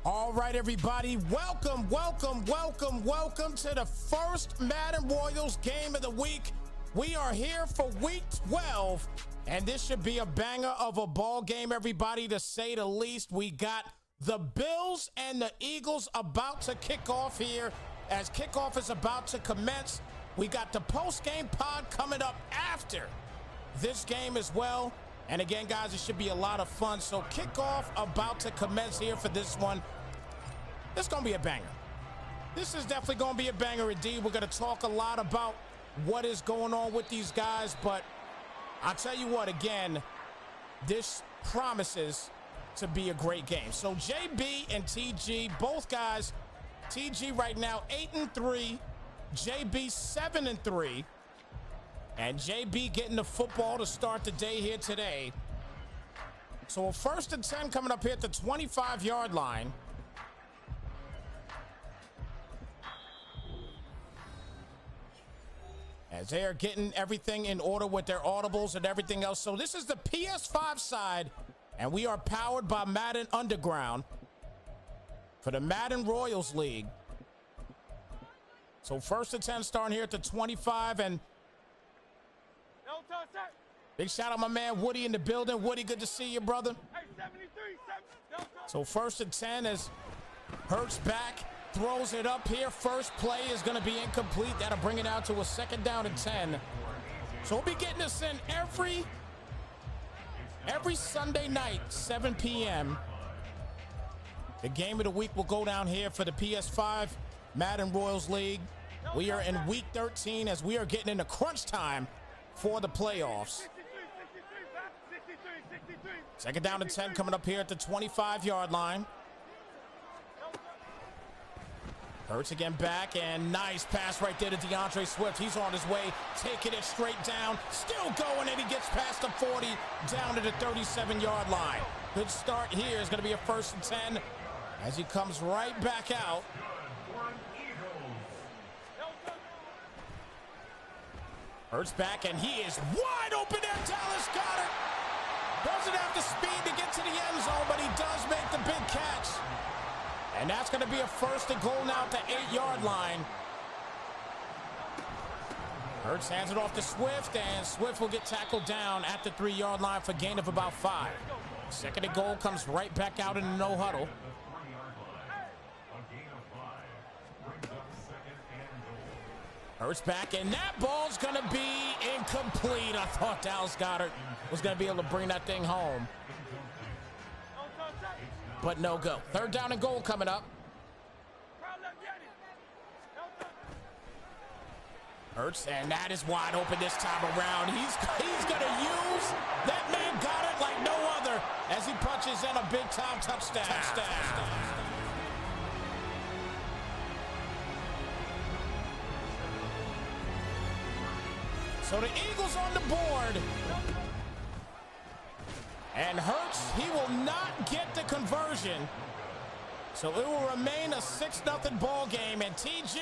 All right, everybody, welcome to the first Madden Royals game of the week. We are here for week 12, and this should be a banger of a ball game, everybody, to say the least. We got the Bills and the Eagles about to kick off here. As kickoff is about to commence, we got the post-game pod coming up after this game as well. And again, guys, it should be a lot of fun. So kickoff about to commence here for this one. It's going to be a banger. This is definitely going to be a banger indeed. We're going to talk a lot about what is going on with these guys. But I'll tell you what, again, this promises to be a great game. So JB and TG, both guys, TG right now 8-3, JB 7-3. And JB getting the football to start the day here today. So a 1st and 10 coming up here at the 25-yard line. As they are getting everything in order with their audibles and everything else. So this is the PS5 side, and we are powered by Madden Underground for the Madden Royals League. So 1st and 10 starting here at the 25, and big shout out my man Woody in the building. Woody, good to see you, brother. So 1st and 10 as Hurts back, throws it up here. First play is going to be incomplete. That'll bring it out to a 2nd down and 10. So we'll be getting this in every Sunday night, 7 p.m. The game of the week will go down here for the PS5 Madden Royals League. We are in week 13 as we are getting into crunch time for the playoffs. 2nd down and 10 coming up here at the 25-yard line. Hurts again back, and nice pass right there to DeAndre Swift. He's on his way, taking it straight down, still going, and he gets past the 40, down to the 37-yard line. Good start here is going to be a 1st and 10 as he comes right back out. Hurts back, and he is wide open there. Dallas Goedert doesn't have the speed to get to the end zone, but he does make the big catch. And that's going to be a 1st and goal now at the 8-yard line. Hurts hands it off to Swift, and Swift will get tackled down at the 3-yard line for a gain of about 5. 2nd and goal comes right back out in the no huddle. Hurts back, and that ball's going to be incomplete. I thought Dallas Goedert was going to be able to bring that thing home, but no go. 3rd down and goal coming up. Hurts, and that is wide open this time around. He's going to use that man Goedert like no other as he punches in a big-time touchdown. So the Eagles on the board. And Hurts, he will not get the conversion. So it will remain a 6-0 ball game. And TG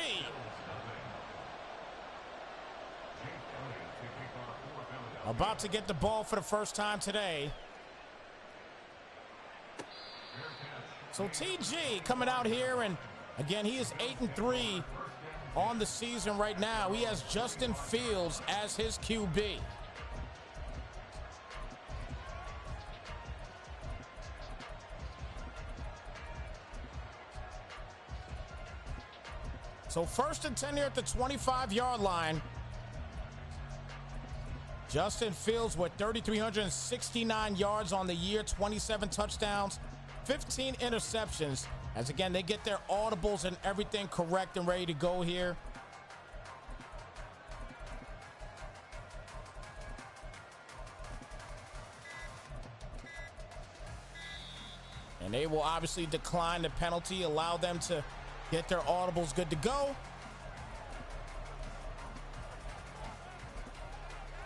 about to get the ball for the first time today. So TG coming out here, and again, he is 8-3 on the season right now. He has Justin Fields as his QB. So 1st and 10 here at the 25-yard line. Justin Fields with 3,369 yards on the year, 27 touchdowns, 15 interceptions. As again, they get their audibles and everything correct and ready to go here. And they will obviously decline the penalty, allow them to get their audibles good to go.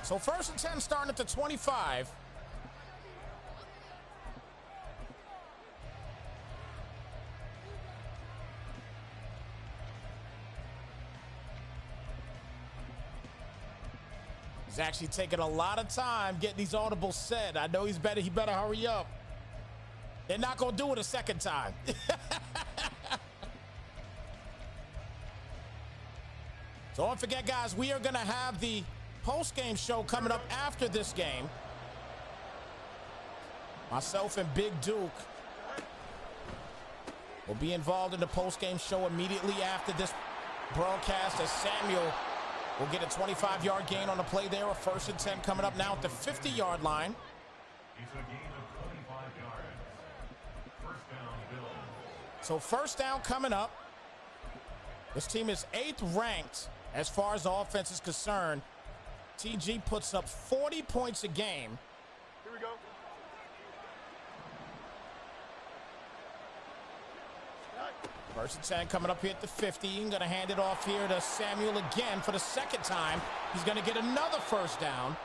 So 1st and 10 starting at the 25. He's actually taking a lot of time getting these audibles set. I know he better hurry up. They're not going to do it a second time. So don't forget, guys, we are going to have the post-game show coming up after this game. Myself and Big Duke will be involved in the post-game show immediately after this broadcast, as Samuel will get a 25-yard gain on the play there. A 1st and 10 coming up now at the 50-yard line. It's a gain of 25 yards. First down, Bills. So first down coming up. This team is 8th ranked as far as the offense is concerned. TG puts up 40 points a game. Here we go. First and 10 coming up here at the 50. Going to hand it off here to Samuel again for the 2nd time. He's going to get another first down.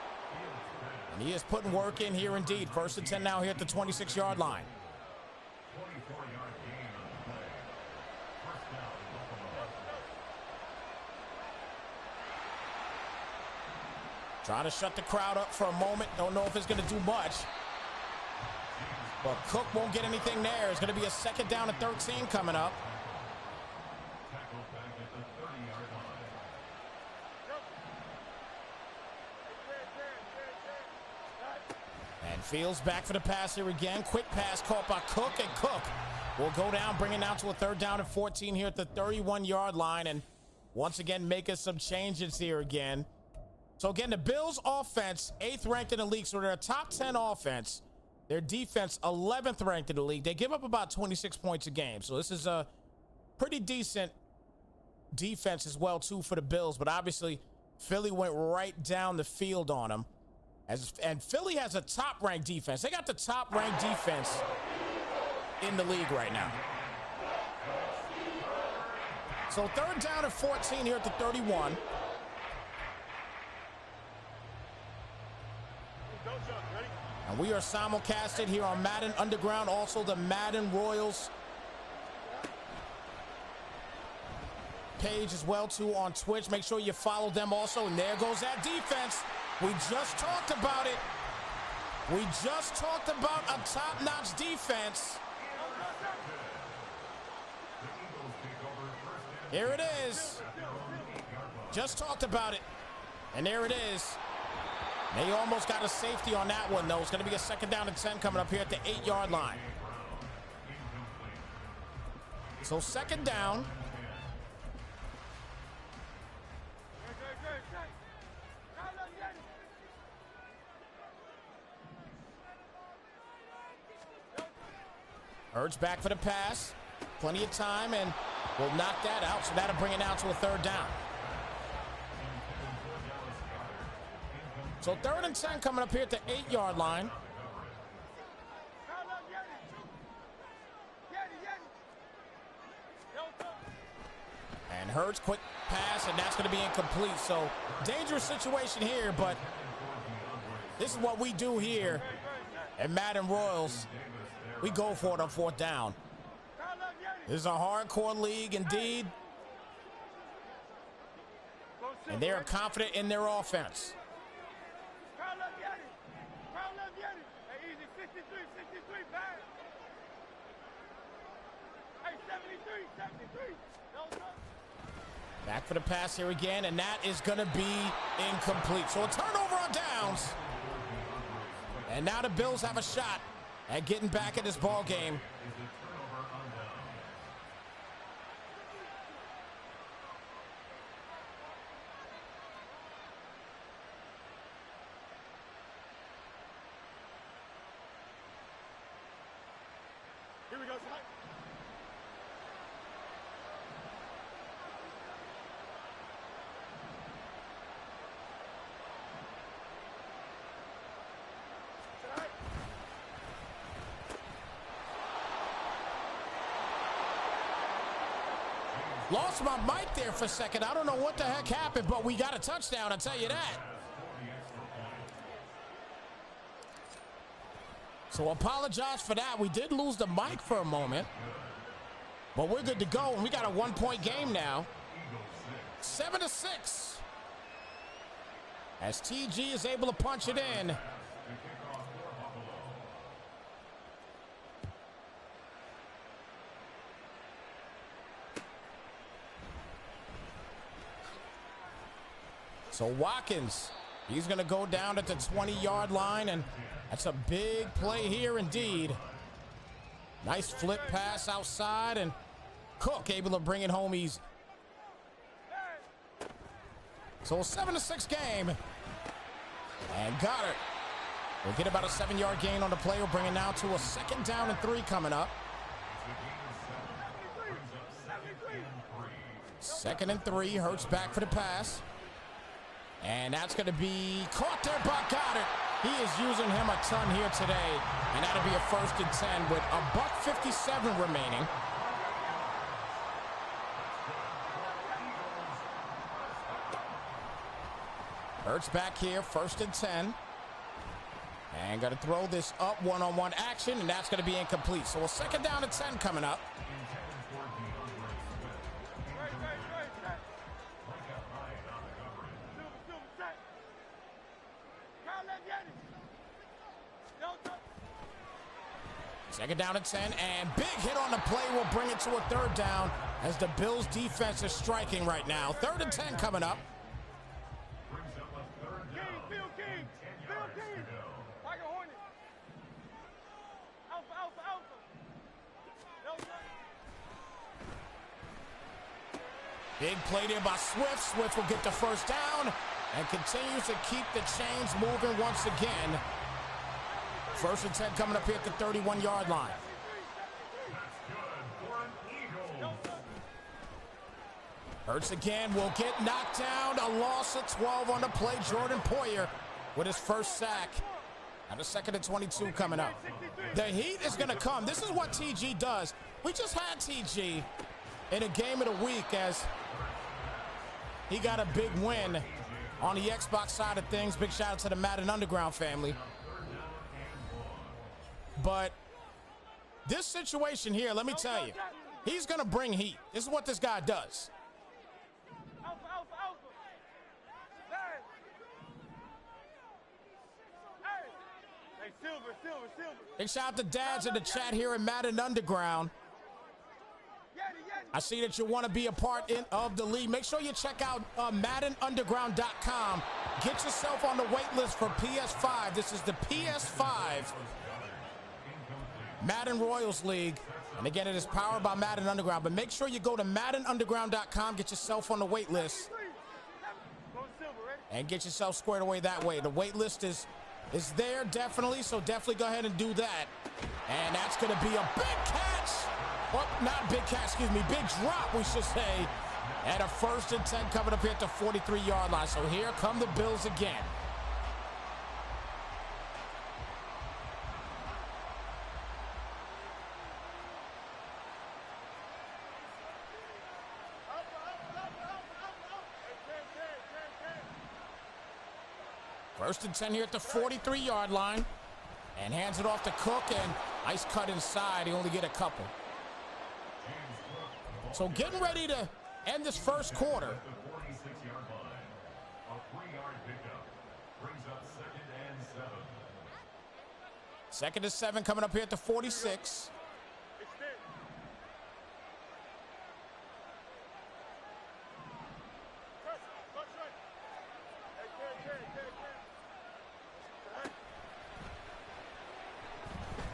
And he is putting work in here indeed. 1st and 10 now here at the 26-yard line. 24-yard gain on the play. First down, Buffalo. Trying to shut the crowd up for a moment. Don't know if it's going to do much. But Cook won't get anything there. It's going to be a 2nd down and 13 coming up. Tackled back at the 30-yard line. And Fields back for the pass here again. Quick pass caught by Cook, and Cook will go down, bring it down to a 3rd down and 14 here at the 31-yard line. And once again, making some changes here again. So again, the Bills offense, 8th ranked in the league. So they're a top 10 offense. Their defense, 11th ranked in the league. They give up about 26 points a game. So this is a pretty decent defense as well, too, for the Bills. But obviously, Philly went right down the field on them. And Philly has a top-ranked defense. They got the top-ranked defense in the league right now. So 3rd down and 14 here at the 31. And we are simulcasted here on Madden Underground, also the Madden Royals page as well, too, on Twitch. Make sure you follow them also. And there goes that defense. We just talked about it. We just talked about a top-notch defense. Here it is. Just talked about it. And there it is. They almost got a safety on that one, though. It's going to be a 2nd down and 10 coming up here at the 8-yard line. So 2nd down. Hurts back for the pass. Plenty of time, and will knock that out. So that'll bring it down to a 3rd down. So 3rd and 10 coming up here at the 8-yard line. And Hurts, quick pass, and that's going to be incomplete. So dangerous situation here, but this is what we do here at Madden Royals. We go for it on 4th down. This is a hardcore league indeed. And they're confident in their offense. Back for the pass here again, and that is going to be incomplete. So a turnover on downs. And now the Bills have a shot at getting back in this ball game. Here we go, son. Lost my mic there for a second. I don't know what the heck happened, but we got a touchdown, I'll tell you that. So apologize for that. We did lose the mic for a moment, but we're good to go, and we got a 1-point game now. 7-6. As TG is able to punch it in. So Watkins, he's going to go down at the 20-yard line, and that's a big play here indeed. Nice flip pass outside, and Cook able to bring it home easy. So a 7-6 game. And Goddard will get about a 7-yard gain on the play. We'll bring it now to a 2nd down and 3 coming up. 2nd and 3, Hurts back for the pass. And that's going to be caught there by Goddard. He is using him a ton here today. And that'll be a 1st and 10 with a $1:57 remaining. Hurts back here, 1st and 10. And going to throw this up one-on-one action, and that's going to be incomplete. So a 2nd down and 10 coming up. Second down and 10, and big hit on the play will bring it to a 3rd down as the Bills defense is striking right now. 3rd and 10 coming up. Big play there by Swift. Swift will get the 1st down and continues to keep the chains moving once again. 1st and 10 coming up here at the 31-yard line. Hurts again, will get knocked down. A loss of 12 on the play. Jordan Poyer with his 1st sack. And a 2nd and 22 coming up. The heat is going to come. This is what TG does. We just had TG in a game of the week as he got a big win on the Xbox side of things. Big shout out to the Madden Underground family. But this situation here, let me tell you, he's going to bring heat. This is what this guy does. Big shout out to dads in the chat here in Madden Underground. I see that you want to be a part of the league. Make sure you check out MaddenUnderground.com. Get yourself on the wait list for PS5. This is the PS5 Madden Royals League. And again, it is powered by Madden Underground. But make sure you go to MaddenUnderground.com, get yourself on the wait list, and get yourself squared away that way. The wait list is there, definitely, so definitely go ahead and do that. And that's going to be a big catch. Well, not a big catch, excuse me, big drop, we should say. And a 1st and 10 coming up here at the 43-yard line. So here come the Bills again. First and 10 here at the 43-yard line. And hands it off to Cook, and nice cut inside. He only get a couple. So getting ready to end this 1st quarter. 2nd and 7 coming up here at the 46.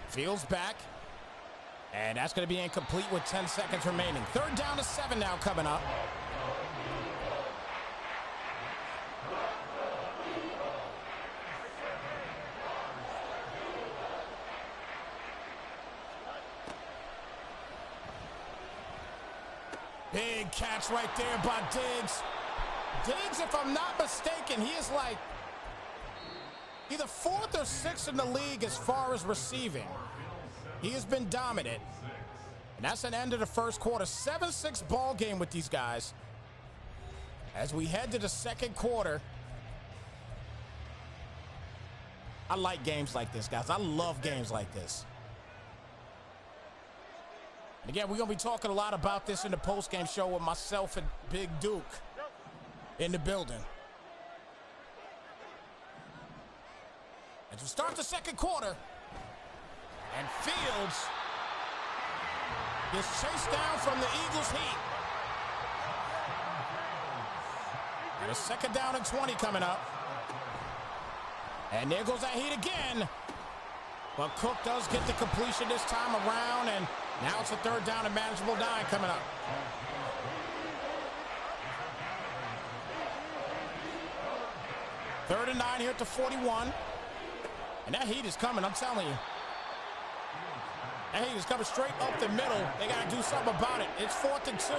Fields back, and that's going to be incomplete with 10 seconds remaining. 3rd down to 7 now coming up. Big catch right there by Diggs. Diggs, if I'm not mistaken, he is like either 4th or 6th in the league as far as receiving. He has been dominant. And that's an end of the 1st quarter. 7-6 ball game with these guys. As we head to the 2nd quarter. I like games like this, guys. I love games like this. And again, we're going to be talking a lot about this in the postgame show with myself and Big Duke in the building. As we start the 2nd quarter, and Fields is chased down from the Eagles' heat. And a second down and 20 coming up. And there goes that heat again. But Cook does get the completion this time around, and now it's a third down and manageable 9 coming up. Third and 9 here at the 41. And that heat is coming, I'm telling you. That heat is coming straight up the middle. They got to do something about it. It's 4th and 2.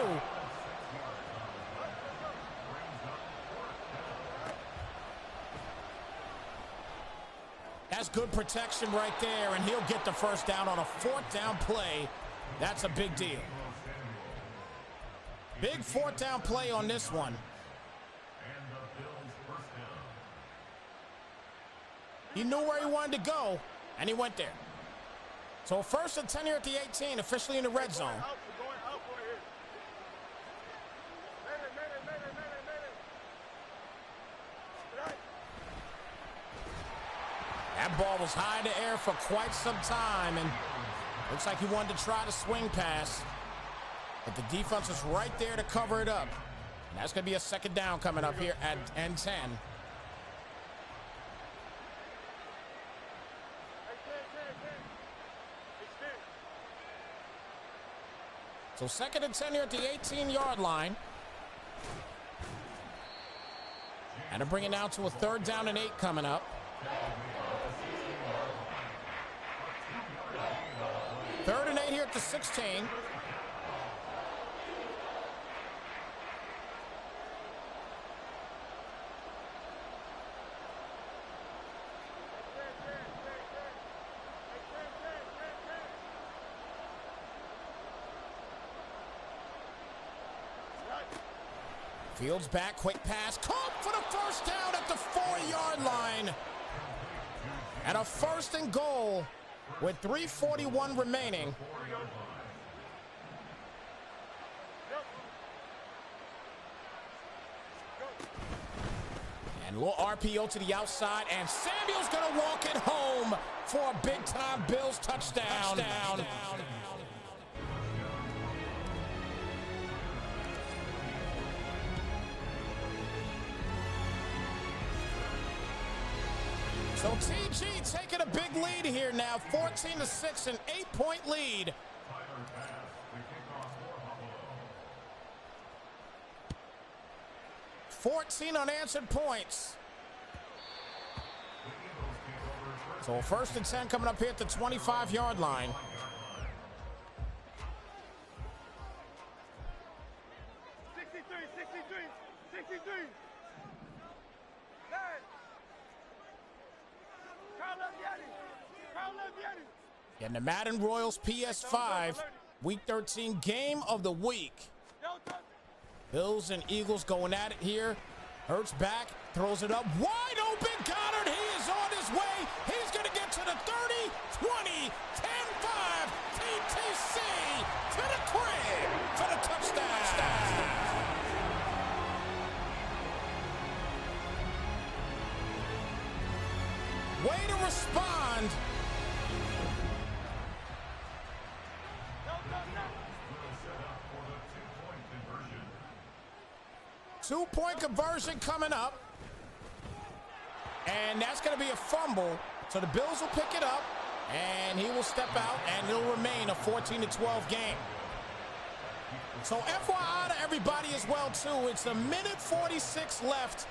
That's good protection right there, and he'll get the first down on a 4th down play. That's a big deal. Big 4th down play on this one. He knew where he wanted to go, and he went there. So 1st and 10 here at the 18, officially in the red zone. That ball was high in the air for quite some time, and looks like he wanted to try the swing pass. But the defense is right there to cover it up. And that's going to be a second down coming up here at N10. So 2nd and 10 here at the 18-yard line. And they're bringing it down to a 3rd down and 8 coming up. 3rd and 8 here at the 16. Fields back, quick pass, caught for the first down at the 4-yard line. And a 1st and goal with 3:41 remaining. And a little RPO to the outside, and Samuel's gonna walk it home for a big-time Bills touchdown. So TG taking a big lead here now, 14-6, an 8-point lead. 14 unanswered points. So 1st and 10 coming up here at the 25-yard line. And the Madden Royals PS5 Week 13 Game of the Week. Bills and Eagles going at it here. Hurts back, throws it up wide open. Goddard, he is on his way. He's going to get to the 30, 20, 10, 5. TTC to the crib for the touchdown. Way to respond. Two-point conversion coming up. And that's going to be a fumble. So the Bills will pick it up, and he will step out, and it'll remain a 14-12 game. So FYI to everybody as well, too, it's a minute 46 left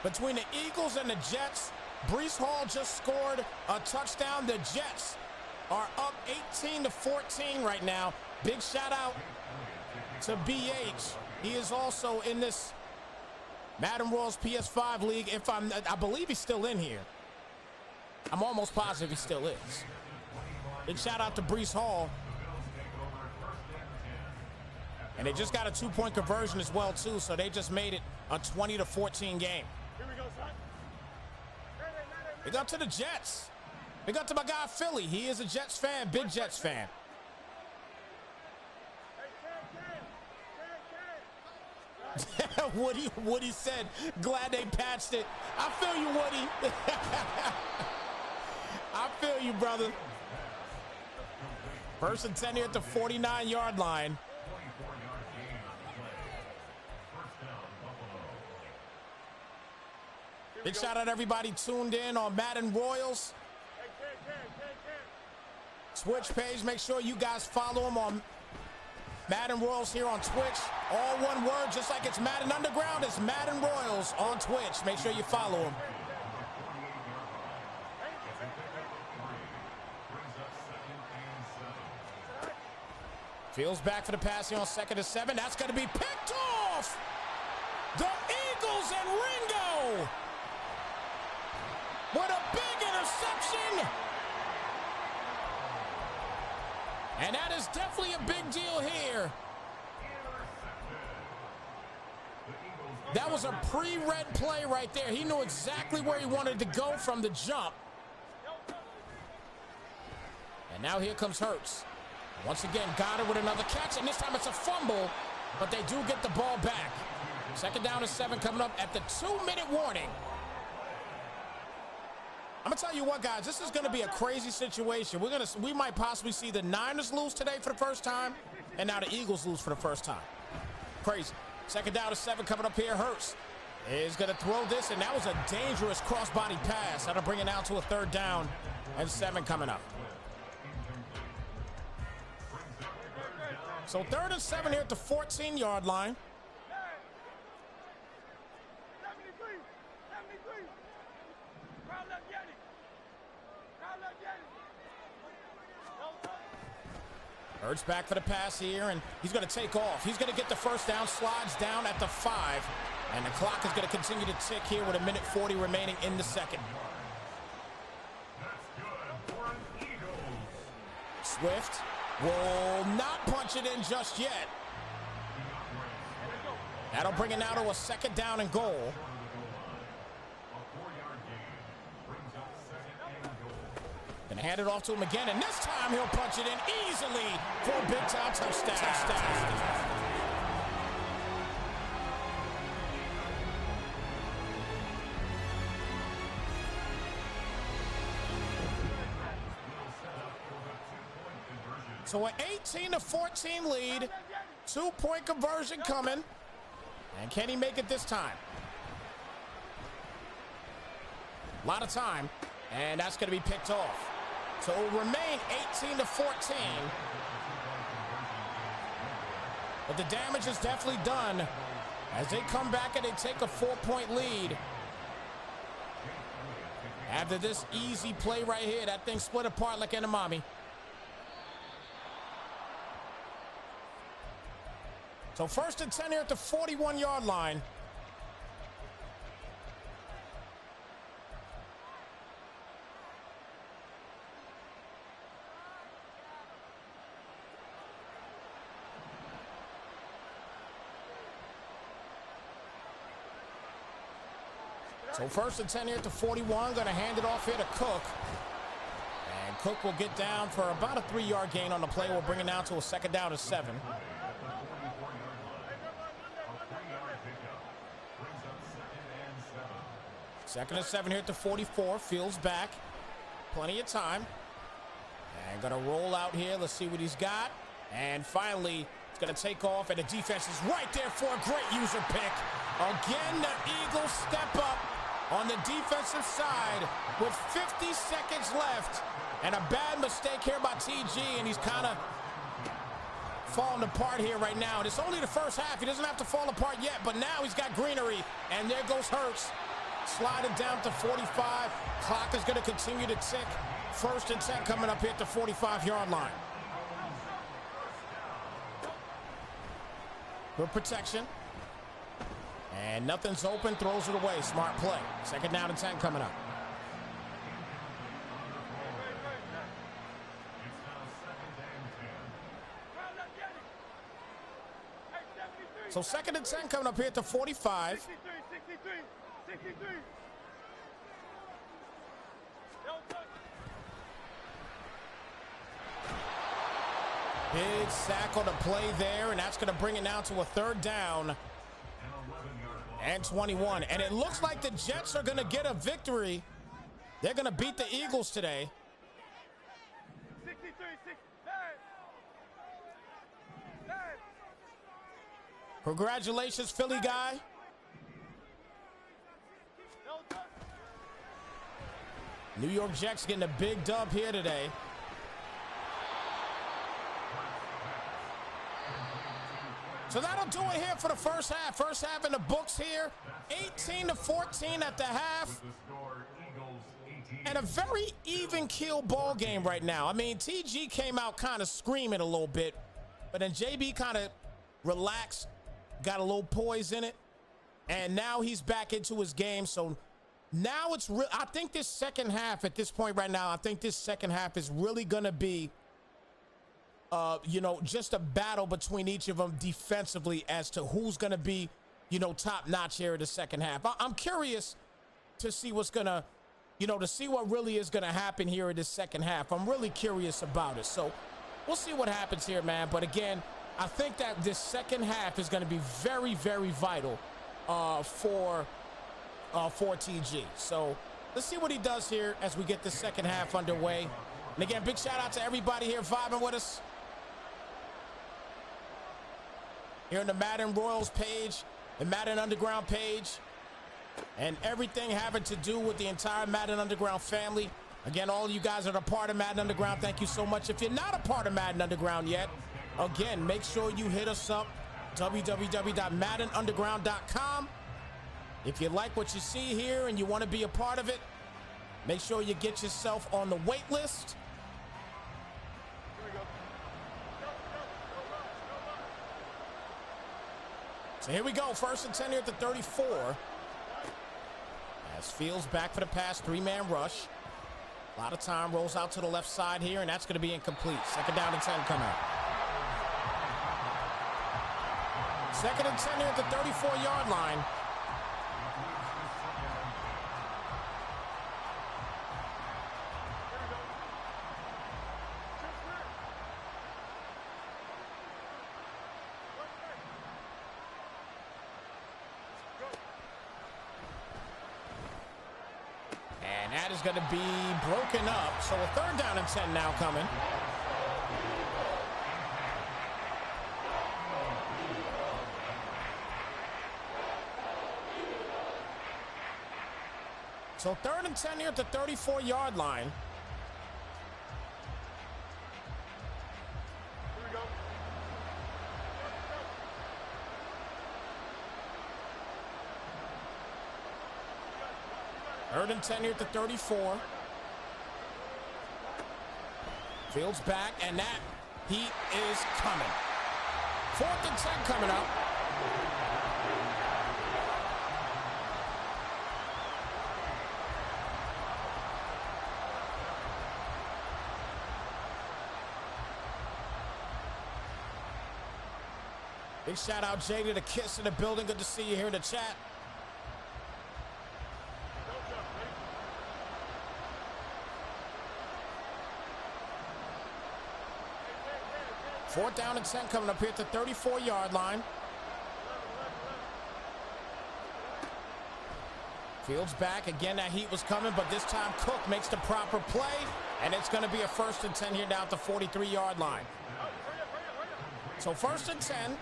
between the Eagles and the Jets. Breece Hall just scored a touchdown. The Jets are up 18-14 right now. Big shout out to BH. He is also in this Madden Royals PS5 League. I believe he's still in here. I'm almost positive he still is. Big shout out to Breece Hall. And they just got a two-point conversion as well, too, so they just made it a 20-14 game. Here we go, son. Big up to the Jets. Big up to my guy, Philly. He is a Jets fan, big Jets fan. Woody said, glad they patched it. I feel you, Woody. I feel you, brother. 1st and 10 here at the 49-yard line. Big shout out to everybody tuned in on Madden Royals Twitch page. Make sure you guys follow them on Madden Royals here on Twitch. All one word, just like it's Madden Underground, it's Madden Royals on Twitch. Make sure you follow them. Fields back for the pass here on 2nd and 7. That's going to be picked off. The Eagles and Ringo with a big interception. And that is definitely a big deal here. That was a pre-read play right there. He knew exactly where he wanted to go from the jump. And now here comes Hurts. Once again, got it with another catch, and this time it's a fumble, but they do get the ball back. 2nd down and 7 coming up at the 2-minute warning. I'm gonna tell you what, guys, this is gonna be a crazy situation. We might possibly see the Niners lose today for the first time, and now the Eagles lose for the first time. Crazy. 2nd down and 7 coming up here. Hurts is gonna throw this, and that was a dangerous cross-body pass. That'll bring it out to a 3rd down and 7 coming up. So 3rd and 7 here at the 14-yard line. Hurts back for the pass here, and he's going to take off. He's going to get the 1st down, slides down at the 5, and the clock is going to continue to tick here with 1:40 remaining in the 2nd. Swift will not punch it in just yet. That'll bring it now to a 2nd down and goal. Gonna hand it off to him again, and this time he'll punch it in easily for a big-time touchdown. So an 18-14 lead, 2-point conversion coming, and can he make it this time? A lot of time, and that's going to be picked off. So it will remain 18-14, but the damage is definitely done as they come back and they take a 4-point lead. After this easy play right here, that thing split apart like Enamami. So 1st and 10 here at the 41-yard line. So 1st and 10 here at the 41. Going to hand it off here to Cook. And Cook will get down for about a 3-yard gain on the play. We'll bring it down to a 2nd down and 7. 2nd and 7 here at the 44. Fields back. Plenty of time. And going to roll out here. Let's see what he's got. And finally, it's going to take off. And the defense is right there for a great user pick. Again, the Eagles step up on the defensive side with 50 seconds left. And a bad mistake here by TG. And he's kind of falling apart here right now. And it's only the first half. He doesn't have to fall apart yet. But now he's got greenery. And there goes Hurts. Sliding down to 45. Clock is going to continue to tick. 1st and 10 coming up here at the 45-yard line. Good protection. And nothing's open. Throws it away. Smart play. 2nd down and 10 coming up. So 2nd and 10 coming up here at the 45. 63. Big sack on the play there, and that's going to bring it now to a 3rd down and 21. And it looks like the Jets are going to get a victory. They're going to beat the Eagles today. 63. Congratulations, Philly guy. New York Jets getting a big dub here today. So that'll do it here for the first half. First half in the books here. 18-14 at the half. And a very even keel ball game right now. I mean, TG came out kind of screaming a little bit, but then JB kind of relaxed, got a little poise in it, and now he's back into his game. So now it's real. I think this second half at this point right now, I think this second half is really going to be, you know, just a battle between each of them defensively as to who's going to be, you know, top notch here in the second half. I'm curious to see what's going to, you know, to see what really is going to happen here in this second half. I'm really curious about it. So we'll see what happens here, man. But again, I think that this second half is going to be very, very vital for TG. So let's see what he does here as we get the second half underway. And again, big shout out to everybody here vibing with us here on the Madden Royals page, the Madden Underground page, and everything having to do with the entire Madden Underground family. Again, all you guys that are a part of Madden Underground, thank you so much. If you're not a part of Madden Underground yet, again, make sure you hit us up, www.maddenunderground.com. If you like what you see here and you want to be a part of it, make sure you get yourself on the wait list. So here we go, 1st and 10 here at the 34. As Fields back for the pass, 3-man rush. A lot of time, rolls out to the left side here, and that's going to be incomplete. 2nd down and 10 coming up. 2nd and 10 here at the 34-yard line. And that is going to be broken up. So a 3rd down and 10 now coming. So 3rd and 10 here at the 34-yard line. Here we go. 3rd and 10 here at the 34. Fields back, and that heat is coming. 4th and 10 coming up. Big shout out, Jay, to the Kiss in the building. Good to see you here in the chat. Fourth down and 10 coming up here at the 34-yard line. Fields back. Again, that heat was coming, but this time Cook makes the proper play, and it's going to be a 1st and 10 here down at the 43-yard line. So 1st and 10.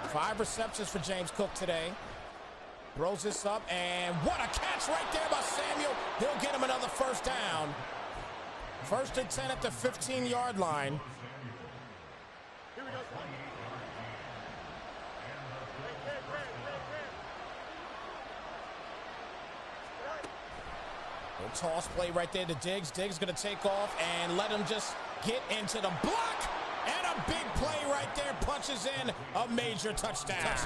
Five receptions for James Cook today. Throws this up, and what a catch right there by Samuel. He'll get him another 1st down. 1st and 10 at the 15-yard line. Here we go. Little toss play right there to Diggs. Diggs going to take off and let him just get into the block. And a big play right there, punches in a major touchdown.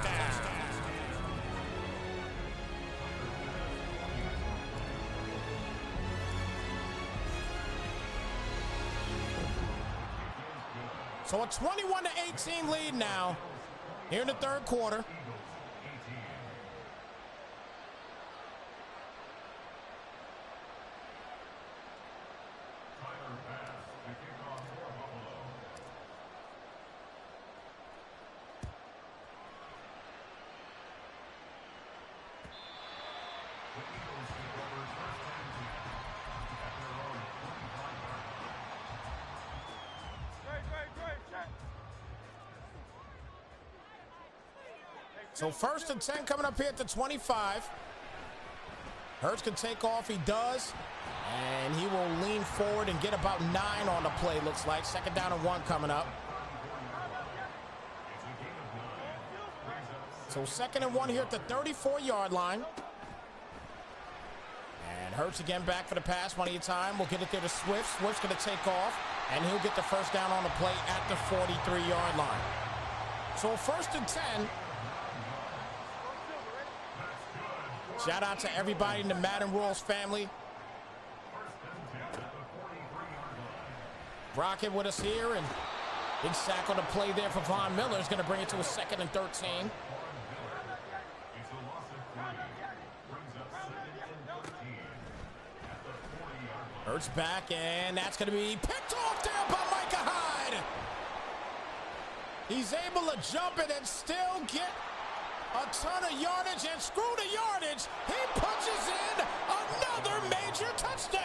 So a 21-18 lead now here in the 3rd quarter. Great, check. Hey, So 1st and 10 coming up here at the 25. Hurts can take off, he does. And he will lean forward and get about 9 on the play, looks like. 2nd down and 1 coming up. So 2nd and 1 here at the 34-yard line. And Hurts again back for the pass, one at a time. We'll get it there to Swift. Swift's going to take off, and he'll get the 1st down on the play at the 43-yard line. So 1st and 10. Shout out to everybody in the Madden Rules family. Rocket with us here, and big sack on the play there for Von Miller is going to bring it to a 2nd and 13. Hurts back, and that's going to be picked off there by Micah Hyde. He's able to jump it and still get a ton of yardage, and screw the yardage. He punches in another major touchdown.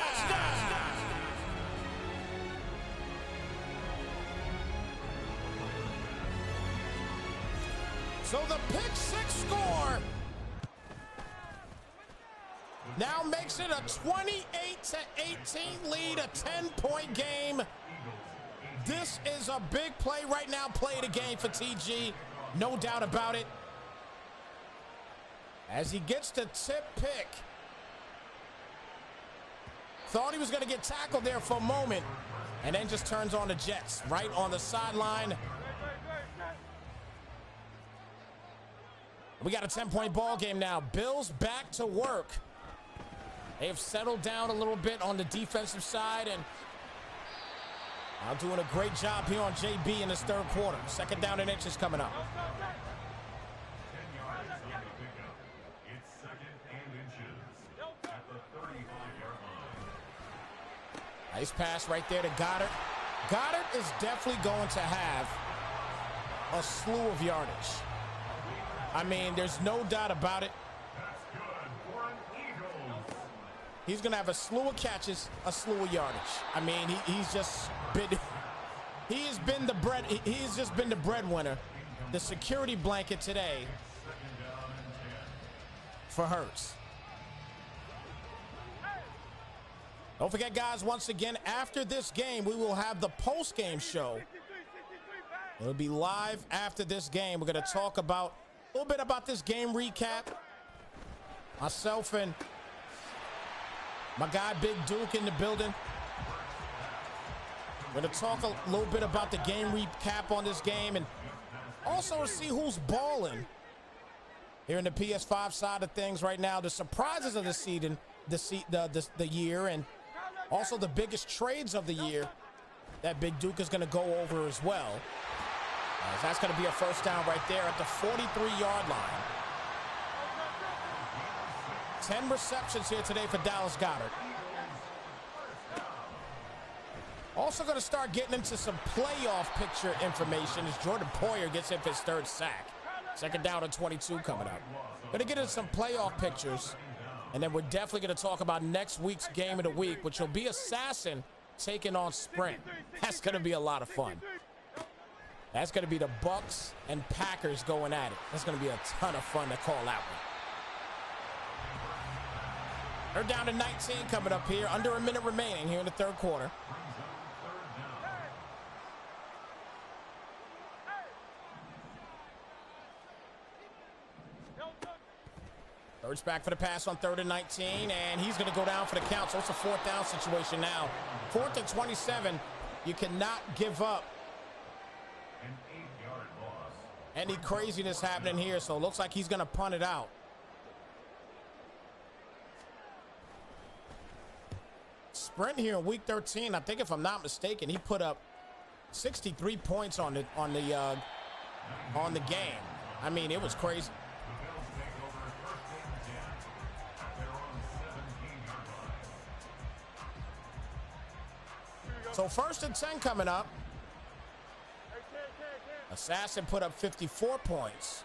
So the pick 6 score now makes it a 28-18 lead, a 10-point game. This is a big play right now. Play of the game for TG, no doubt about it. As he gets the tip pick. Thought he was going to get tackled there for a moment, and then just turns on the Jets right on the sideline. We got a 10-point ball game now. Bills back to work. They have settled down a little bit on the defensive side, and now doing a great job here on JB in this 3rd quarter. 2nd down and inches coming up. 10 yards on the pickup. It's 2nd and inches at the 35-yard line. Nice pass right there to Goddard. Goddard is definitely going to have a slew of yardage. I mean, there's no doubt about it. That's good for an Eagles. He's going to have a slew of catches, a slew of yardage. I mean, he's just been he's just been the breadwinner, the security blanket today for Hurts. Don't forget, guys, once again, after this game, we will have the post-game show. It'll be live after this game. We're going to talk about a little bit about this game recap. Myself and my guy Big Duke in the building. We're going to talk a little bit about the game recap on this game, and also to see who's balling here in the PS5 side of things right now. The surprises of the season, the year, and also the biggest trades of the year that Big Duke is going to go over as well. That's going to be a 1st down right there at the 43-yard line. 10 receptions here today for Dallas Goedert. Also going to start getting into some playoff picture information as Jordan Poyer gets in for his 3rd sack. 2nd down and 22 coming up. Going to get into some playoff pictures, and then we're definitely going to talk about next week's game of the week, which will be Assassin taking on Sprint. That's going to be a lot of fun. That's going to be the Bucks and Packers going at it. That's going to be a ton of fun to call out with. They're down to 19 coming up here. Under a minute remaining here in the 3rd quarter. Hurts back for the pass on 3rd and 19, and he's going to go down for the count. So it's a 4th down situation now. 4th and 27. You cannot give up An 8-yard loss. any craziness happening here, so it looks like he's going to punt it out. Sprint here in week 13, I think if I'm not mistaken, he put up 63 points on the game. I mean, it was crazy. The Bills take over 1st and 10 at their own 17-yard line. So 1st and 10 coming up. Assassin put up 54 points.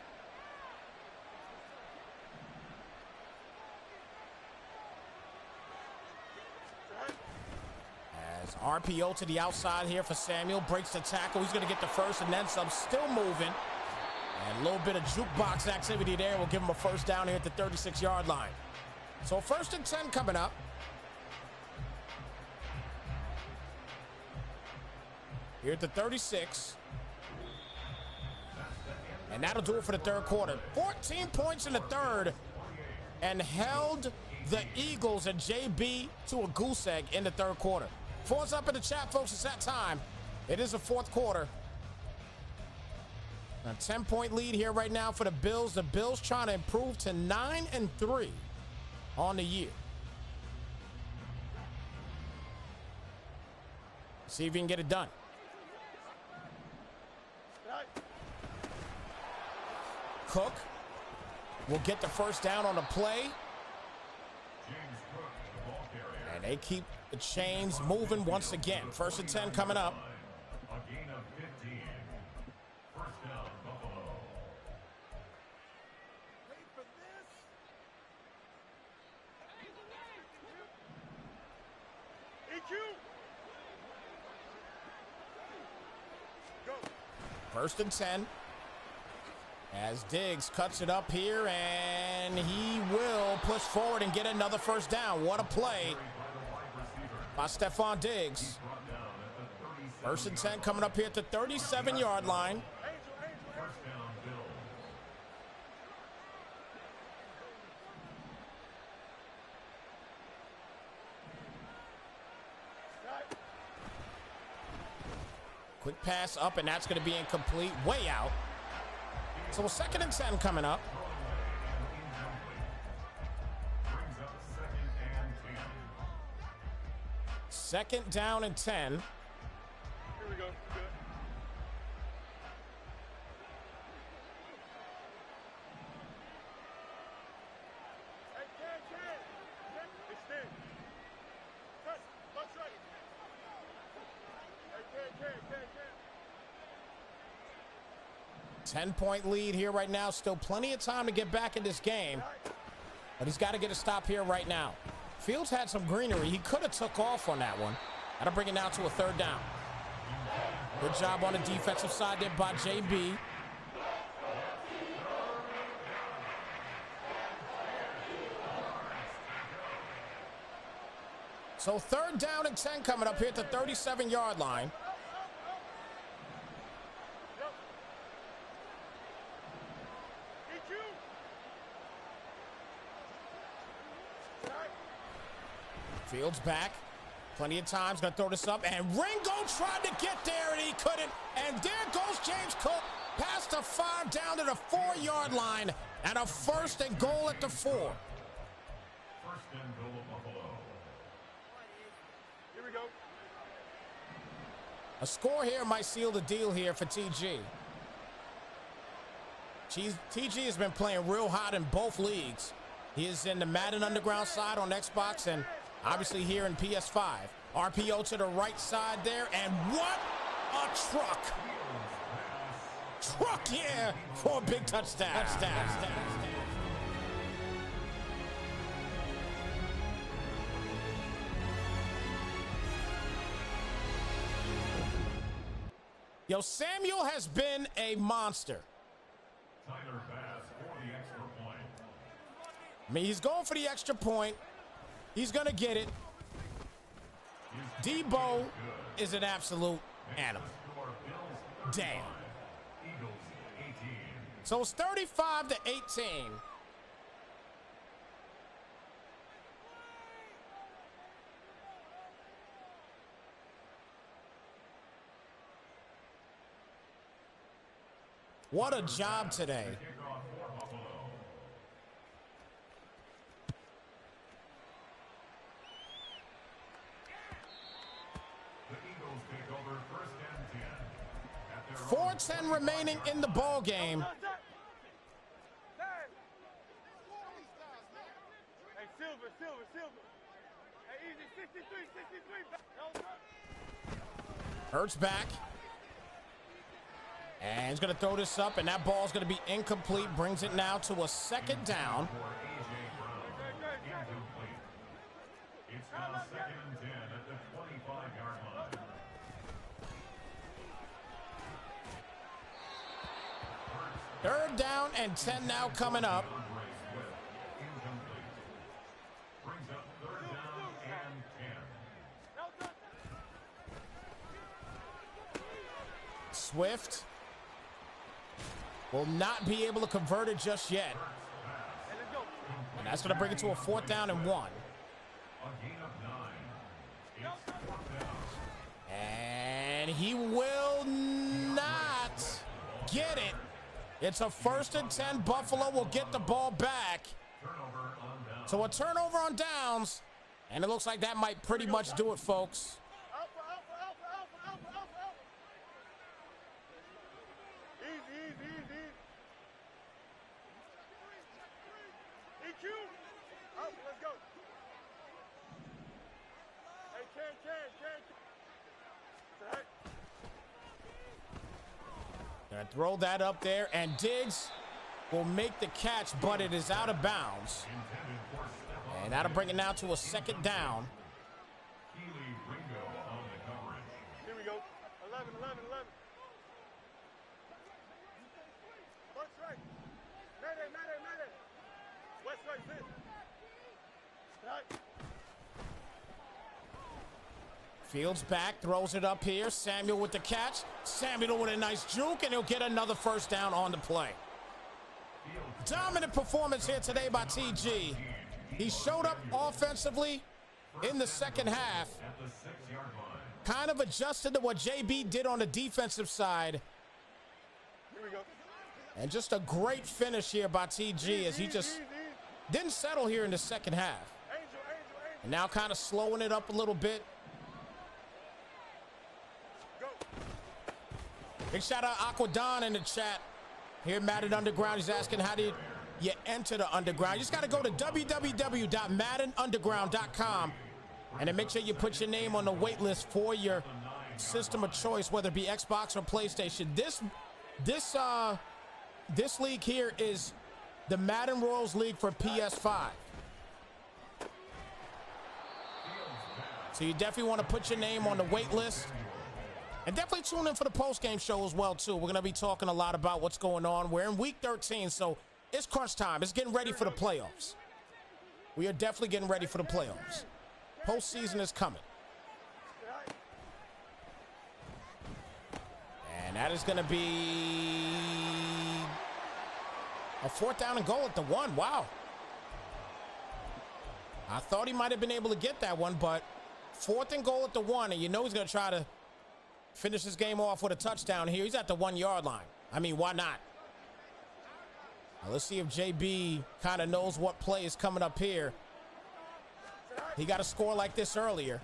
As RPO to the outside here for Samuel. Breaks the tackle. He's going to get the 1st and then some. Still moving. And a little bit of jukebox activity there will give him a first down here at the 36-yard line. So 1st and 10 coming up. Here at the 36. And that'll do it for the third quarter. 14 points in the third and held the Eagles and JB to a goose egg in the third quarter. Four's up in the chat, folks. It's that time. It is the fourth quarter. A 10-point lead here right now for the Bills. The Bills trying to improve to 9-3 on the year. See if he can get it done. Cook will get the first down on the play. And they keep the chains moving once again. 1st and 10 coming up. A gain of 15. First down, Buffalo. Wait for this. EQ. Go. 1st and 10. As Diggs cuts it up here, and he will push forward and get another first down. What a play by Stephon Diggs. 1st and 10 coming up here at the 37-yard line. First down, Bills. Quick pass up, and that's going to be incomplete. Way out. So 2nd and 10 coming up. Brings up 2nd and 10. 2nd down and 10. Here we go. Good. Hey, Ken. Extend. Press. Left right. Hey, Ken. 10-point lead here right now. Still plenty of time to get back in this game. But he's got to get a stop here right now. Fields had some greenery. He could have took off on that one. That'll bring it now to a 3rd down. Good job on the defensive side there by JB. So 3rd down and 10 coming up here at the 37-yard line. Fields back. Plenty of time. He's going to throw this up. And Ringo tried to get there, and he couldn't. And there goes James Cook. Past the 5 down to the 4-yard line. And a 1st and goal at the 4. First and goal, Buffalo. Here we go. A score here might seal the deal here for TG. TG has been playing real hot in both leagues. He is in the Madden Underground side on Xbox and obviously here in PS5. RPO to the right side there, and what a truck. Truck, yeah, for a big touchdown. Yo, Samuel has been a monster. Tyler Bass for the extra point. I mean, he's going for the extra point. He's going to get it. Debo is an absolute animal. Damn. Eagles 18. So it's 35-18. What a job today. Kickoff for Buffalo. The Eagles take over 1st and 10. At their 4:10 remaining in the ball game. Hey, Silver. Hey, easy, 63. Hurts back. And he's going to throw this up, and that ball's going to be incomplete. Brings it now to a 2nd down. For A.J. Brown. Incomplete. It's now 2nd and 10 at the 25-yard line. Hurts 3rd down and 10 now coming up. Brings up 3rd down and 10. Swift will not be able to convert it just yet. And that's going to bring it to a 4th down and 1. A gain of 9. It's 4th down. And he will not get it. It's a 1st and 10. Buffalo will get the ball back. Turnover on down. So a turnover on downs. And it looks like that might pretty much do it, folks. Easy. EQ. Up, let's go. Hey, can. Right. Gonna throw that up there, and Diggs will make the catch, but it is out of bounds. Intended for Stephon. And that'll bring it now to a 2nd down. Keely Ringo on the coverage. Here we go. 11. West right. Madden. West right, sit. Right. Fields back, throws it up here. Samuel with the catch. Samuel with a nice juke, and he'll get another 1st down on the play. Dominant performance here today by TG. He showed up offensively in the 2nd half. At the 6-yard line. Kind of adjusted to what JB did on the defensive side. Here we go. And just a great finish here by TG as he just didn't settle here in the 2nd half. Angel. And now kind of slowing it up a little bit. Go. Big shout out Aquadon in the chat. Here Madden Underground, he's asking how do you enter the Underground. You just got to go to www.maddenunderground.com and then make sure you put your name on the wait list for your system of choice, whether it be Xbox or PlayStation. This league here is the Madden Royals League for PS5. So you definitely want to put your name on the wait list. And definitely tune in for the post-game show as well, too. We're going to be talking a lot about what's going on. We're in week 13, so it's crunch time. It's getting ready for the playoffs. We are definitely getting ready for the playoffs. Postseason is coming. And that is going to be a 4th down and goal at the 1. Wow. I thought he might have been able to get that one, but 4th and goal at the 1, and you know he's going to try to finish this game off with a touchdown here. He's at the 1-yard line. I mean, why not? Now, let's see if JB kind of knows what play is coming up here. He got a score like this earlier.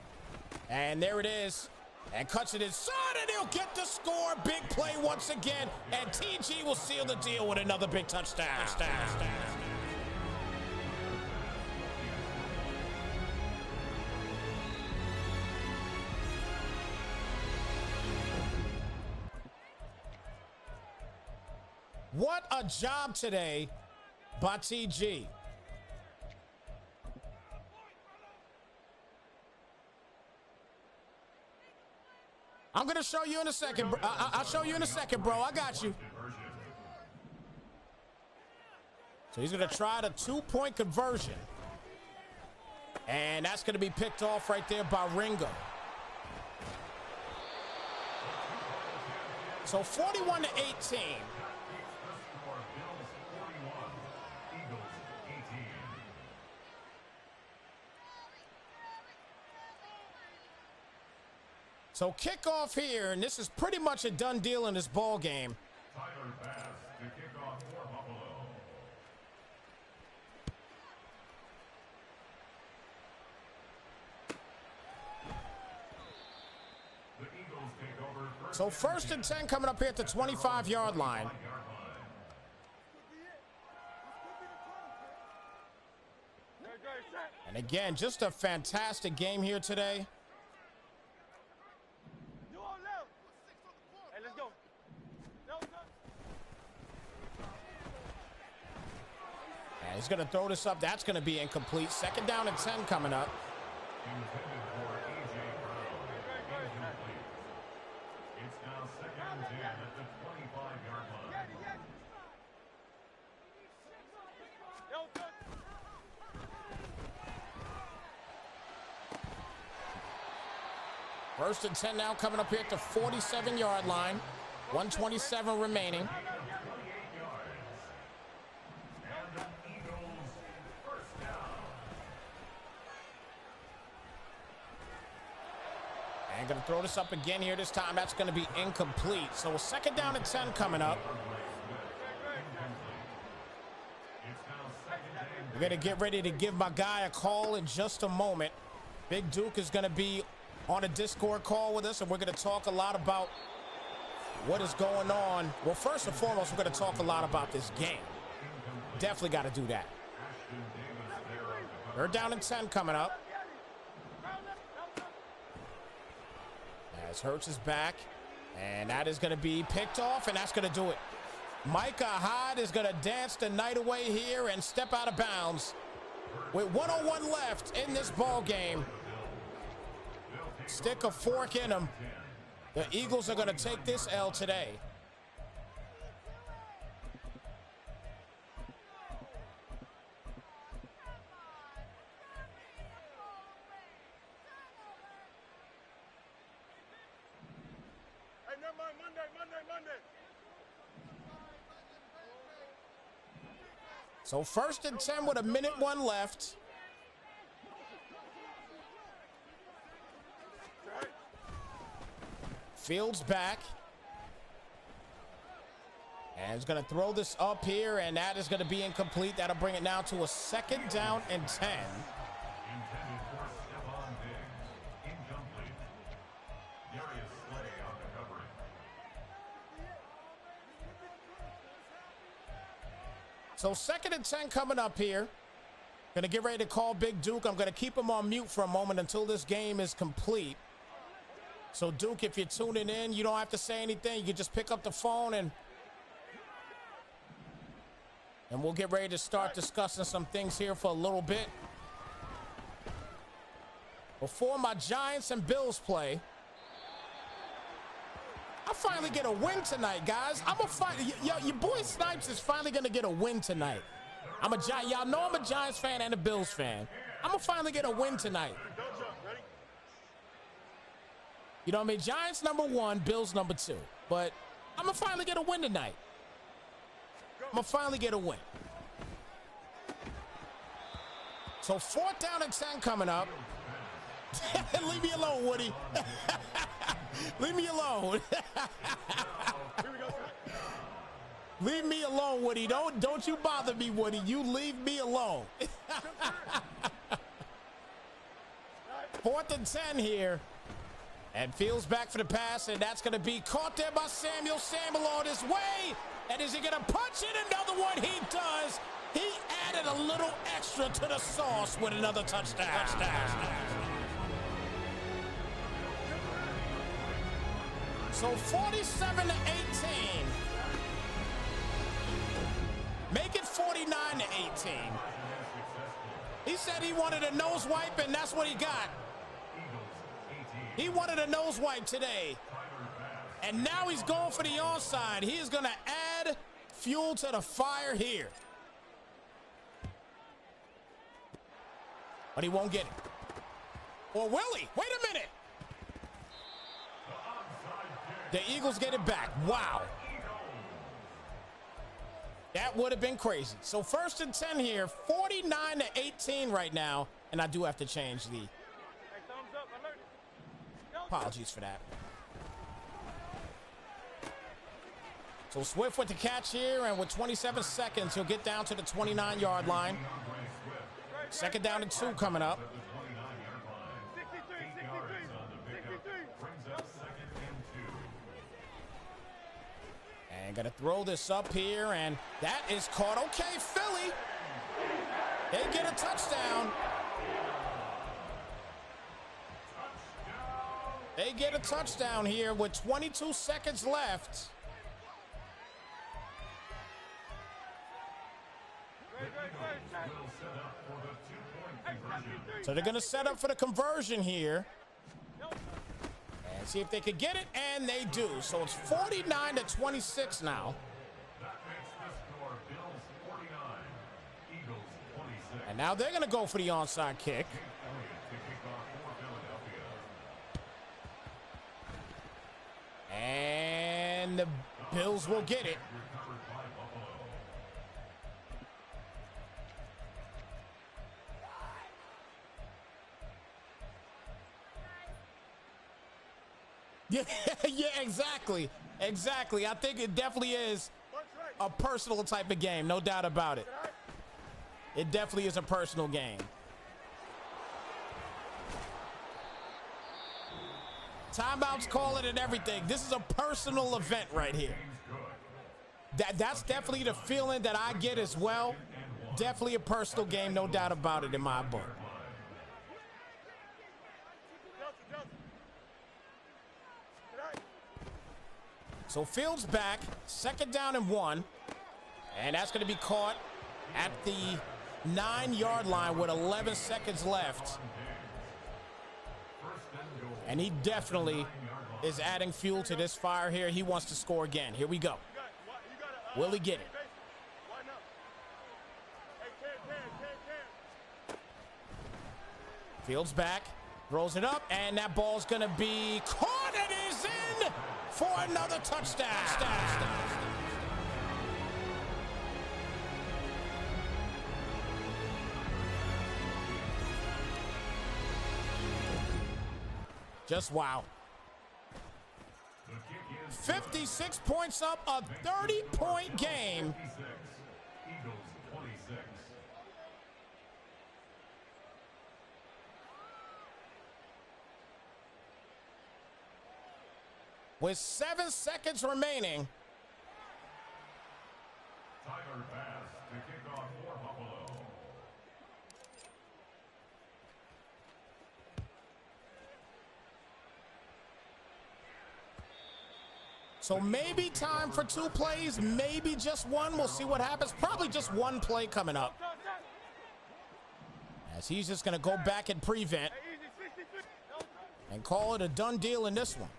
And there it is. And cuts it inside, and he'll get the score. Big play once again. And TG will seal the deal with another big touchdown. What a job today by TG. I'm going to show you in a second. I'll show you in a second, bro. I got you. So he's going to try the 2-point conversion. And that's going to be picked off right there by Ringo. So 41-18. So kickoff here, and this is pretty much a done deal in this ball game. Tyler Bass to kick off for Buffalo. The Eagles take over So 1st and 10 coming up here at the 25-yard line. And again, just a fantastic game here today. And he's going to throw this up. That's going to be incomplete. 2nd down and 10 coming up. It's now 2nd and 10 at the 25-yard line. First and 10 now coming up here at the 47-yard line. 1:27 remaining. And going to throw this up again here. This time that's going to be incomplete. So a second down and 10 coming up. We're going to get ready to give my guy a call in just a moment. Big Duke is going to be on a Discord call with us, and we're going to talk a lot about what is going on. Well, first and foremost, we're going to talk a lot about this game. Definitely got to do that. Third down and 10 coming up. As Hurts is back, and that is going to be picked off, and that's going to do it. Micah Hyde is going to dance the night away here and step out of bounds with 1:01 left in this ball game. Stick a fork in them. The Eagles are going to take this L today. Hey, never mind. Monday. So first and 10 with 1:01 left. Fields back. And he's going to throw this up here, and that is going to be incomplete. That'll bring it now to a second down and 10. So second and 10 coming up here. Going to get ready to call Big Duke. I'm going to keep him on mute for a moment until this game is complete. So, Duke, if you're tuning in, you don't have to say anything. You can just pick up the phone and we'll get ready to start discussing some things here for a little bit. Before my Giants and Bills play, I finally get a win tonight, guys. Your boy Snipes is finally going to get a win tonight. Y'all know I'm a Giants fan and a Bills fan. I'm going to finally get a win tonight. You know what I mean? Giants #1, Bills #2. But I'm going to finally get a win tonight. I'm going to finally get a win. So fourth down and 10 coming up. Leave me alone, Woody. Leave me alone. Leave me alone, Woody. Don't you bother me, Woody. You leave me alone. Fourth and 10 here. And Fields back for the pass, and that's going to be caught there by Samuel on his way. And is he going to punch in another one? He does. He added a little extra to the sauce with another touchdown. So 47-18. Make it 49-18. He said he wanted a nose wipe, and that's what he got. He wanted a nose wipe today. And now he's going for the onside. He is going to add fuel to the fire here. But he won't get it. Or will he? Wait a minute. The Eagles get it back. Wow. That would have been crazy. So first and 10 here, 49-18 right now. And I do have to change the... Apologies for that. So Swift with the catch here, and with 27 seconds, he'll get down to the 29-yard line. Second down and 2 coming up. And gonna throw this up here, and that is caught. Okay, Philly. They get a touchdown. They get a touchdown here with 22 seconds left. So they're going to set up for the conversion here and see if they can get it, and they do. So it's 49-26 now. And now they're going to go for the onside kick. And the Bills will get it. Yeah, yeah, exactly. Exactly. I think it definitely is a personal type of game, no doubt about it. It definitely is a personal game. Timeouts call it and everything. This is a personal event right here. That's definitely the feeling that I get as well. Definitely a personal game, no doubt about it in my book. So Fields back, 2nd down and 1. And that's going to be caught at the 9-yard line with 11 seconds left. And he definitely is adding fuel to this fire here. He wants to score again. Here we go. Will he get it? Fields back, throws it up, and that ball's going to be caught. It is in for another touchdown. Just wow. 56 points up, a 30-point game. Eagles 26. With 7 seconds remaining. Tyler Bass to kick off for Buffalo. So maybe time for 2 plays, maybe just one. We'll see what happens. Probably just 1 play coming up. As he's just going to go back and prevent and call it a done deal in this one.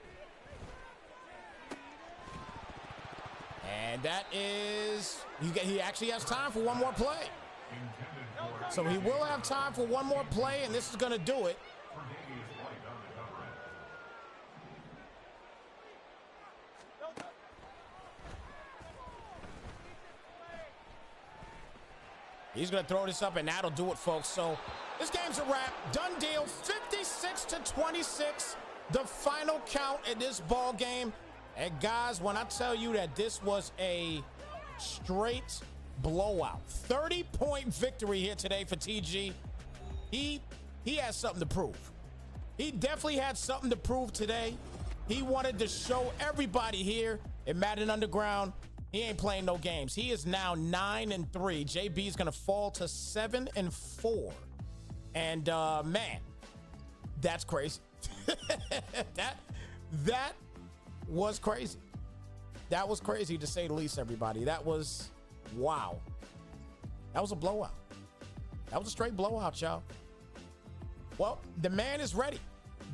And that is, he actually has time for 1 more play. So he will have time for 1 more play, and this is going to do it. He's going to throw this up, and that'll do it, folks. So this game's a wrap. Done deal. 56-26, the final count in this ball game. And guys, when I tell you that this was a straight blowout, 30-point victory here today for TG, he has something to prove. He definitely had something to prove today. He wanted to show everybody here in Madden Underground he ain't playing no games. He is now 9-3. JB is gonna fall to 7-4. And man, that's crazy. that was crazy. That was crazy to say the least, everybody. That was, wow. That was a blowout. That was a straight blowout, y'all. Well, the man is ready.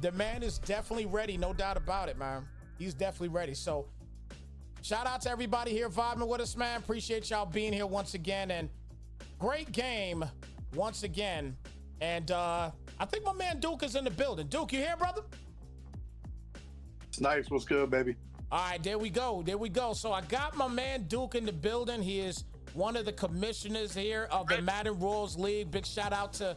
The man is definitely ready, no doubt about it, man. He's definitely ready. So shout out to everybody here vibing with us, man. Appreciate y'all being here once again. And great game once again. And I think my man Duke is in the building. Duke, you here, brother? It's nice. What's good, baby? All right, there we go. There we go. So I got my man Duke in the building. He is one of the commissioners here of the Madden Rules League. Big shout out to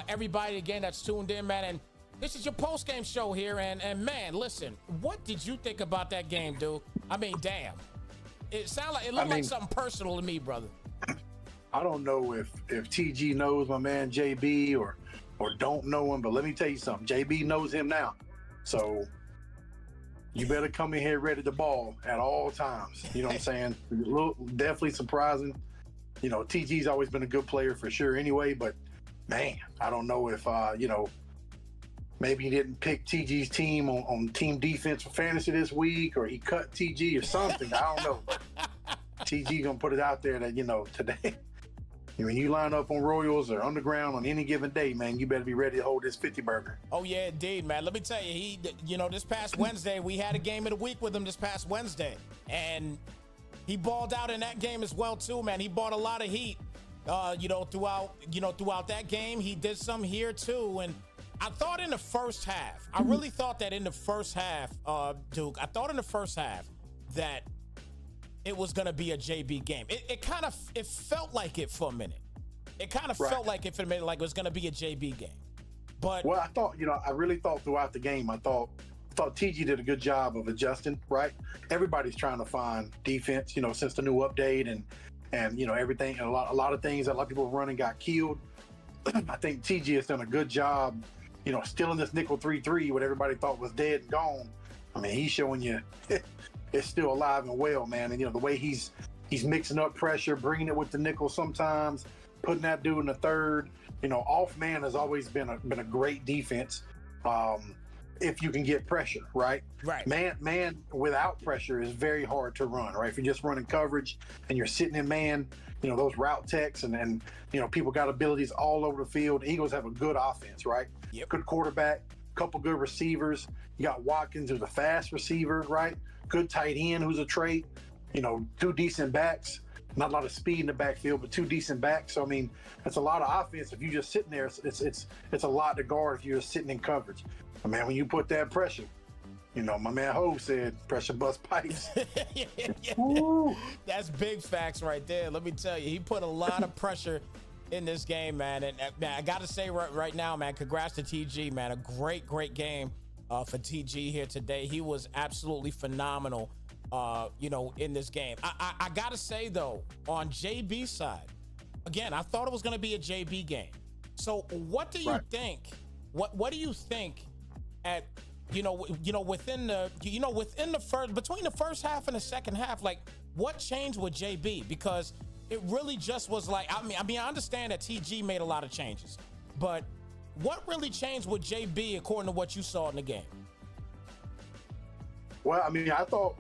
everybody again that's tuned in, man. And this is your post-game show here. And man, listen, what did you think about that game, Duke? I mean, damn. It looked like something personal to me, brother. I don't know if TG knows my man JB or don't know him, but let me tell you something. JB knows him now. So you better come in here ready to ball at all times. You know what I'm saying? Definitely surprising. You know, TG's always been a good player for sure anyway, but man, I don't know if, maybe he didn't pick TG's team on team defense for fantasy this week, or he cut TG or something. I don't know. But TG gonna put it out there that, you know, today, when you line up on Royals or Underground on any given day, man, you better be ready to hold this 50 burger. Oh, yeah, indeed, man. Let me tell you, this past Wednesday, we had a game of the week with him this past Wednesday. And he balled out in that game as well, too, man. He bought a lot of heat, throughout that game. He did some here, too. And I thought in the first half, I really thought that in the first half, Duke, I thought in the first half that it was going to be a JB game. It felt like it for a minute. It kind of felt like it for a minute, like it was going to be a JB game. But well, I thought, I really thought throughout the game, I thought TG did a good job of adjusting, right? Everybody's trying to find defense, since the new update and everything, and a lot of things that a lot of people running got killed. I think TG has done a good job, stealing this nickel 3-3, what everybody thought was dead and gone. I mean, he's showing you it's still alive and well, man. And the way he's mixing up pressure, bringing it with the nickel sometimes, putting that dude in the third. Off man has always been a great defense. If you can get pressure, right? Right. Man without pressure is very hard to run, right? If you're just running coverage and you're sitting in man, those route techs and people got abilities all over the field. Eagles have a good offense, right? Yep. Good quarterback, couple good receivers. You got Watkins, who's a fast receiver, right? Good tight end, who's a trait. Two decent backs. Not a lot of speed in the backfield, but two decent backs. So I mean, that's a lot of offense. If you're just sitting there, it's a lot to guard if you're just sitting in coverage. But man, when you put that pressure, my man Ho said, pressure bust pipes. Yeah. That's big facts right there. Let me tell you, he put a lot of pressure in this game, man. And man, I got to say right now, man, congrats to TG, man. A great game for TG here today. He was absolutely phenomenal, in this game. I got to say, though, on JB's side, again, I thought it was going to be a JB game. So what do you think? What do you think at within the first, between the first half and the second half, like what changed with JB? Because it really just was like, I mean, I understand that TG made a lot of changes, but what really changed with JB according to what you saw in the game? Well, I mean, I thought,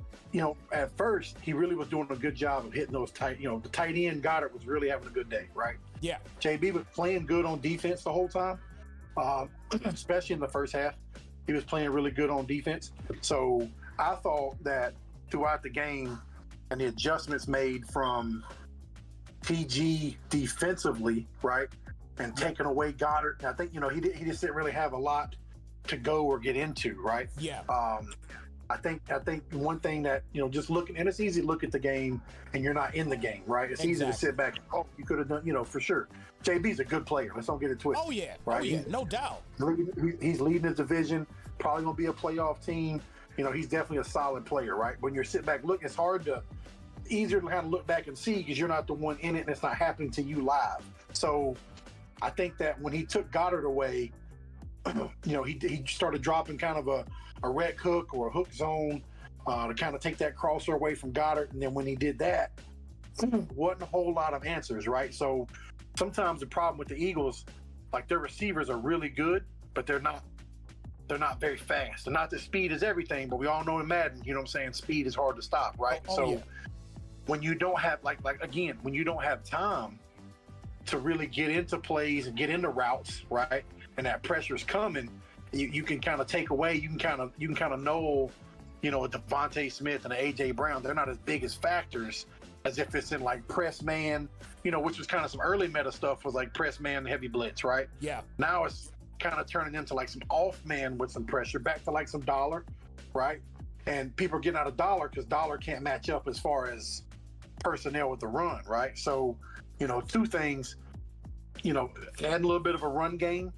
at first he really was doing a good job of hitting those tight, the tight end Goddard was really having a good day, right? Yeah. JB was playing good on defense the whole time, especially in the first half. He was playing really good on defense. So I thought that throughout the game and the adjustments made from TG defensively, right, and taking away Goddard, I think, he just didn't really have a lot to go or get into, right? Yeah. I think one thing that, just looking, and it's easy to look at the game and you're not in the game, right? It's easy to sit back and, you could have done, for sure. JB's a good player. Let's don't get it twisted. Oh, yeah. Right? Oh, yeah. No doubt. He's leading his division, probably going to be a playoff team. He's definitely a solid player, right? When you're sitting back, it's easier to kind of look back and see because you're not the one in it and it's not happening to you live. So I think that when he took Goddard away, he started dropping kind of a rec hook or a hook zone to kind of take that crosser away from Goddard. And then when he did that, wasn't a whole lot of answers, right? So sometimes the problem with the Eagles, like their receivers are really good, but they're not very fast. They're not the speed is everything, but we all know in Madden, speed is hard to stop, right? Yeah. When you don't have when you don't have time to really get into plays and get into routes, right? And that pressure's coming, you can kind of take away, you can kind of know, a Devontae Smith and an AJ Brown, they're not as big as factors as if it's in like press man, which was kind of some early meta stuff, was like press man, heavy blitz, right? Yeah. Now it's kind of turning into like some off man with some pressure, back to like some dollar, right? And people are getting out of dollar because dollar can't match up as far as personnel with the run, right? So, two things, add a little bit of a run game,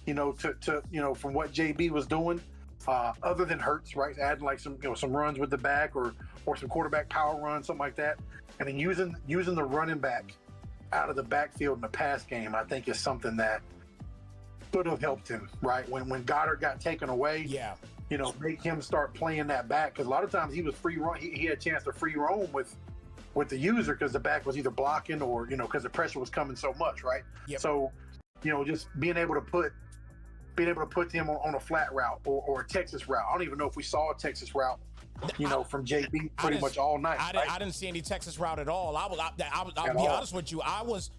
to from what JB was doing, other than Hurts, right? Adding like some runs with the back or some quarterback power runs, something like that. And then using the running back out of the backfield in the pass game, I think is something that could have helped him, right? When Goddard got taken away, yeah, make him start playing that back, because a lot of times he was free run. He had a chance to free roam with the user because the back was either blocking or because the pressure was coming so much, right? Yep. So just being able to put them on a flat route or a Texas route. I don't even know if we saw a Texas route, from JB pretty much all night. I didn't see any Texas route at all. I'll be honest with you. I was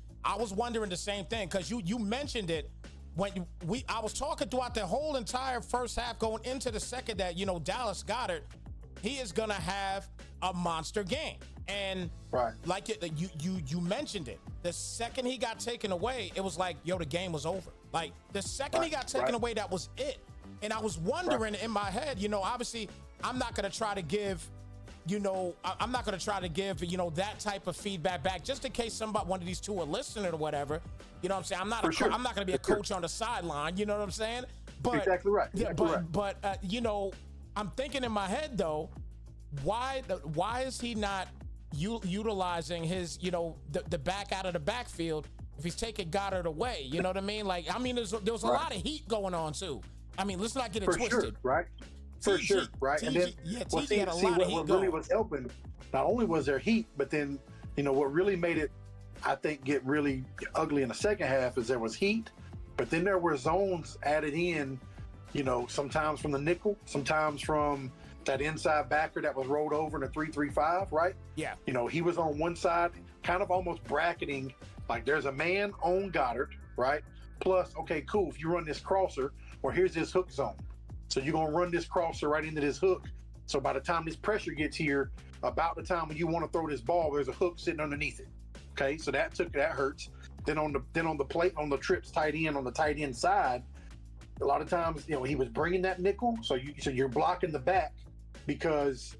wondering the same thing because you mentioned it when I was talking throughout the whole entire first half going into the second that Dallas Goedert, he is gonna have a monster game. And like you mentioned it, the second he got taken away, it was like, the game was over. Like the second he got taken away, that was it. And I was wondering in my head, obviously I'm not going to try to give, I'm not going to try to give, that type of feedback back just in case one of these two are listening or whatever. You know what I'm saying? I'm not going to be a coach on the sideline. You know what I'm saying? But exactly right. But I'm thinking in my head though, why is he not utilizing his, the back out of the backfield if he's taking Goddard away? You know what I mean? Like, there was a lot of heat going on too. Let's not get it twisted. Sure, right? For sure, right? And then, TG had a lot of heat what really was helping, not only was there heat, but then, what really made it, I think, get really ugly in the second half is there was heat, but then there were zones added in, sometimes from the nickel, sometimes from that inside backer that was rolled over in a 3-3-5, right? Yeah. He was on one side, kind of almost bracketing, like there's a man on Goddard, right? Plus, okay, cool, if you run this crosser, or here's this hook zone. So you're going to run this crosser right into this hook. So by the time this pressure gets here, about the time when you want to throw this ball, there's a hook sitting underneath it. Okay, so that hurts. Then on the plate, on the trips tight end, on the tight end side, a lot of times, he was bringing that nickel. So you're blocking the back because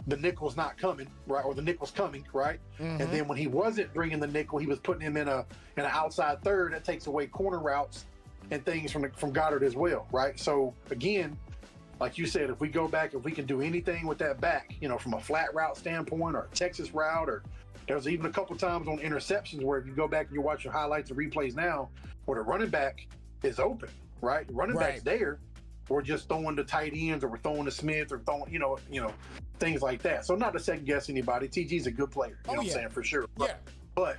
the nickel's not coming, right? Or the nickel's coming, right? Mm-hmm. And then when he wasn't bringing the nickel, he was putting him in an outside third that takes away corner routes and things from Goddard as well, right? So again, like you said, if we go back, if we can do anything with that back, from a flat route standpoint or a Texas route, or there's even a couple times on interceptions where if you go back and you watch your highlights and replays now, where the running back is open, right? The running back's there. We're just throwing the tight ends, or we're throwing the Smith, or throwing, things like that. So not to second guess anybody. TG's a good player, you know what I'm saying, for sure. But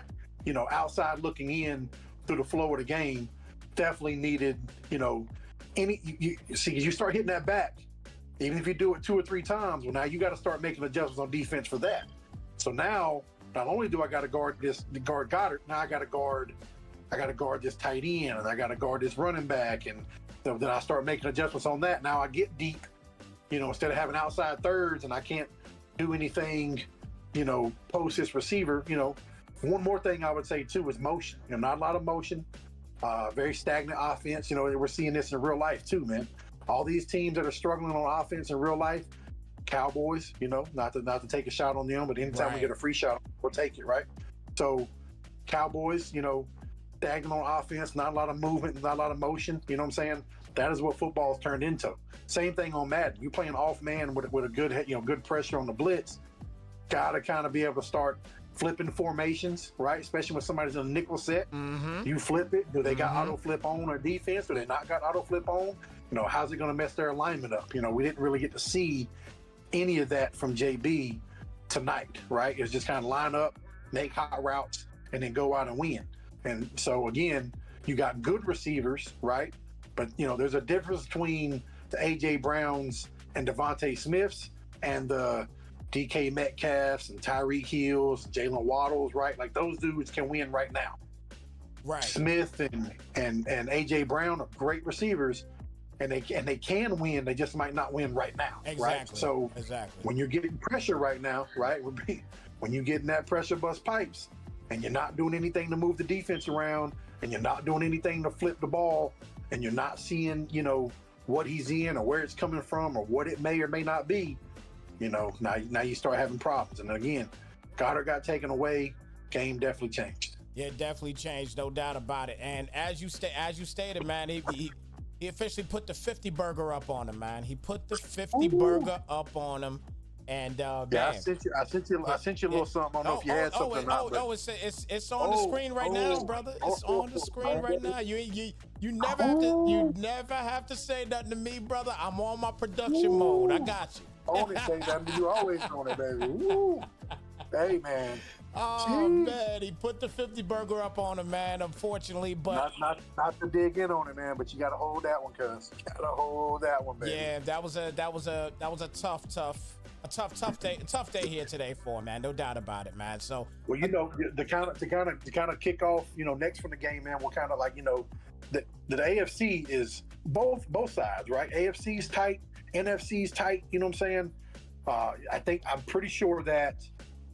outside looking in through the flow of the game, definitely needed, you start hitting that back, even if you do it 2 or 3 times, well, now you got to start making adjustments on defense for that. So now, not only do I got to guard Goddard, now I got to guard this tight end, and I got to guard this running back, and then I start making adjustments on that. Now I get deep, instead of having outside thirds, and I can't do anything, post this receiver. One more thing I would say too is motion. Not a lot of motion. Very stagnant offense. We're seeing this in real life too, man. All these teams that are struggling on offense in real life, Cowboys, not to take a shot on them, but anytime we get a free shot, we'll take it, right? So Cowboys, stagnant on offense, not a lot of movement, not a lot of motion. You know what I'm saying? That is what football's turned into. Same thing on Madden. You playing off man with a good, good pressure on the blitz. Got to kind of be able to start flipping formations, right? Especially when somebody's in a nickel set. Mm-hmm. You flip it. Do they got auto flip on or defense? Do they not got auto flip on? How's it going to mess their alignment up? We didn't really get to see any of that from JB tonight, right? It's just kind of line up, make hot routes, and then go out and win. And so again, you got good receivers, right? But there's a difference between the AJ Browns and Devontae Smiths and the DK Metcalfs and Tyreek Hills, Jalen Waddles, right? Like those dudes can win right now. Right. Smith and AJ Brown are great receivers, and they can win. They just might not win right now. Exactly. Right. So when you're getting pressure right now, right? When you're getting that pressure bust pipes, and you're not doing anything to move the defense around, and you're not doing anything to flip the ball, and you're not seeing, what he's in or where it's coming from or what it may or may not be, now you start having problems. And again, Goddard got taken away. Game definitely changed. Yeah, it definitely changed, no doubt about it. And as you stated, man, he officially put the 50 burger up on him, man. He put the 50 burger up on him. And I sent you a little something. I don't know if you had something or not. It's on the screen right now, brother. It's on the screen right now. You never have to say nothing to me, brother. I'm on my production mode. I got you. Only say that you always on it, baby. Woo. Hey, man. Oh, man, he put the 50 burger up on him, man, unfortunately, but... Not to dig in on it, man, but you got to hold that one, cuz. You got to hold that one, baby. Yeah, that was a tough day here today for him, man. No doubt about it, man. So... Well, to kind of kick off, next from the game, man, we're kind of like, the AFC is both sides, right? AFC's tight, NFC's tight, you know what I'm saying? I'm pretty sure that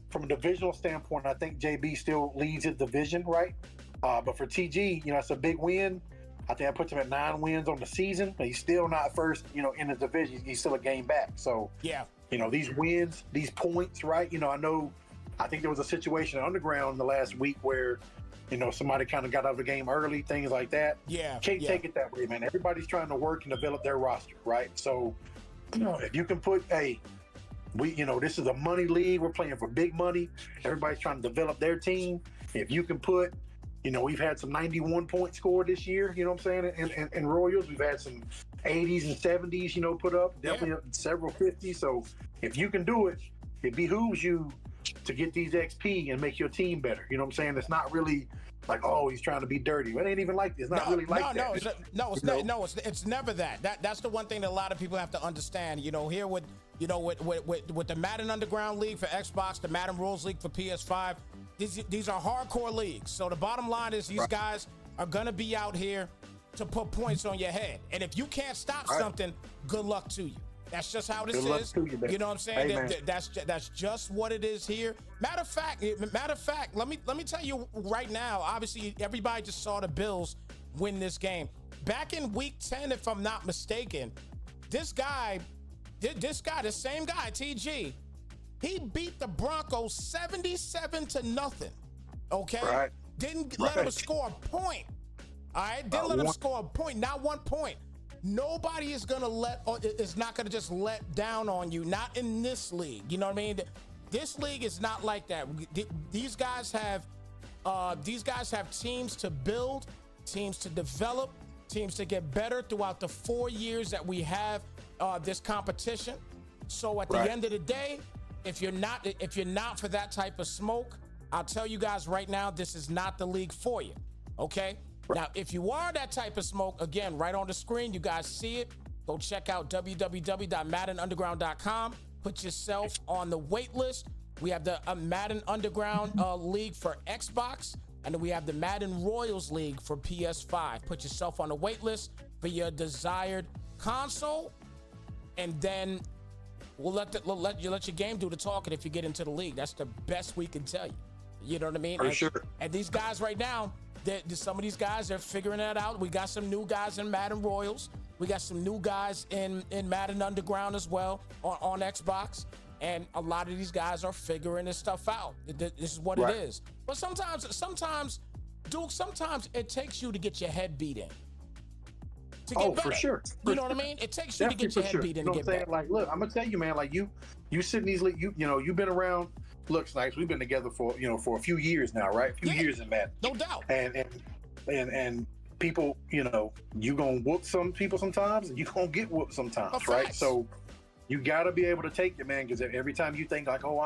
from a divisional standpoint, I think JB still leads his division, right? But for TG, it's a big win. I think I put him at 9 wins on the season, but he's still not first, in the division. He's still a game back. So, yeah, these wins, these points, right? I think there was a situation Underground in the last week where, somebody kind of got out of the game early, things like that. Yeah. Can't take it that way, man. Everybody's trying to work and develop their roster, right? So, if you can put, this is a money league. We're playing for big money. Everybody's trying to develop their team. If you can put, we've had some 91 points scored this year, you know what I'm saying? In Royals, we've had some 80s and 70s, put up, definitely several 50s. So if you can do it, it behooves you to get these XP and make your team better. You know what I'm saying? It's not really like, oh, he's trying to be dirty. It ain't even like this. It's not really like that. It's never that. That's the one thing that a lot of people have to understand. Here with the Madden Underground League for Xbox, the Madden Rules League for PS5, these are hardcore leagues. So the bottom line is these guys are gonna be out here to put points on your head. And if you can't stop something, good luck to you. That's just how this is. You know what I'm saying? Hey, that's just what it is here. Matter of fact, let me tell you right now. Obviously, everybody just saw the Bills win this game. Back in week 10, if I'm not mistaken, the same guy, TG, he beat the Broncos 77-0. Okay? Right. Didn't let him score a point. All right? Didn't let him score a point, not 1 point. Nobody is not gonna just let down on you. Not in this league. You know what I mean? This league is not like that. These guys have teams to build, teams to develop, teams to get better throughout the 4 years that we have this competition. So at the end of the day, if you're not for that type of smoke, I'll tell you guys right now, this is not the league for you. Okay? Now, if you are that type of smoke, again, right on the screen, you guys see it. Go check out www.maddenunderground.com. Put yourself on the wait list. We have the Madden Underground League for Xbox, and then we have the Madden Royals League for PS5. Put yourself on the wait list for your desired console, and then we'll let your game do the talking if you get into the league. That's the best we can tell you. You know what I mean? For sure. And these guys right now, some of these guys are figuring that out. We got some new guys in Madden Royals. We got some new guys in Madden Underground as well on Xbox. And a lot of these guys are figuring this stuff out. This is what it is. But sometimes, Duke, it takes you to get your head beat in. To get better. For sure. You know what I mean? It takes you to get your head beat in to get better. Like, look, I'm gonna tell you, man. Like you sit in these leagues. You've been around. Look, Snipes, we've been together for a few years now, right? A few years in Madden. No doubt. And people, you gonna whoop some people sometimes, and you gonna get whooped sometimes, right? So you gotta be able to take it, man. Because every time you think like, oh,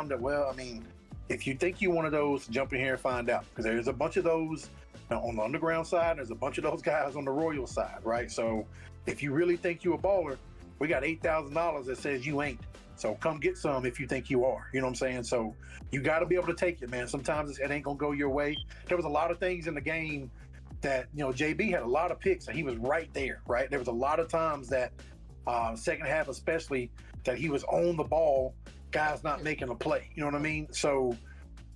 if you think you're one of those, jump in here and find out. Because there's a bunch of those on the Underground side. There's a bunch of those guys on the Royal side, right? So if you really think you're a baller, we got $8,000 that says you ain't. So come get some if you think you are. You know what I'm saying? So you got to be able to take it, man. Sometimes it ain't going to go your way. There was a lot of things in the game that, JB had a lot of picks and he was right there, right? There was a lot of times that second half especially that he was on the ball, guys not making a play. You know what I mean? So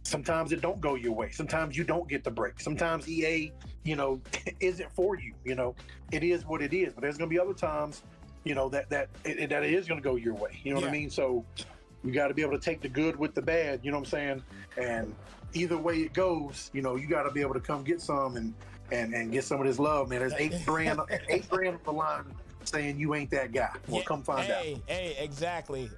sometimes it don't go your way. Sometimes you don't get the break. Sometimes EA, isn't for you. It is what it is. But there's going to be other times that it is going to go your way. You know what I mean? So you got to be able to take the good with the bad, you know what I'm saying? And either way it goes, you got to be able to come get some and get some of this love, man. There's $8,000 on the line saying you ain't that guy. Well, come find out. Hey, exactly.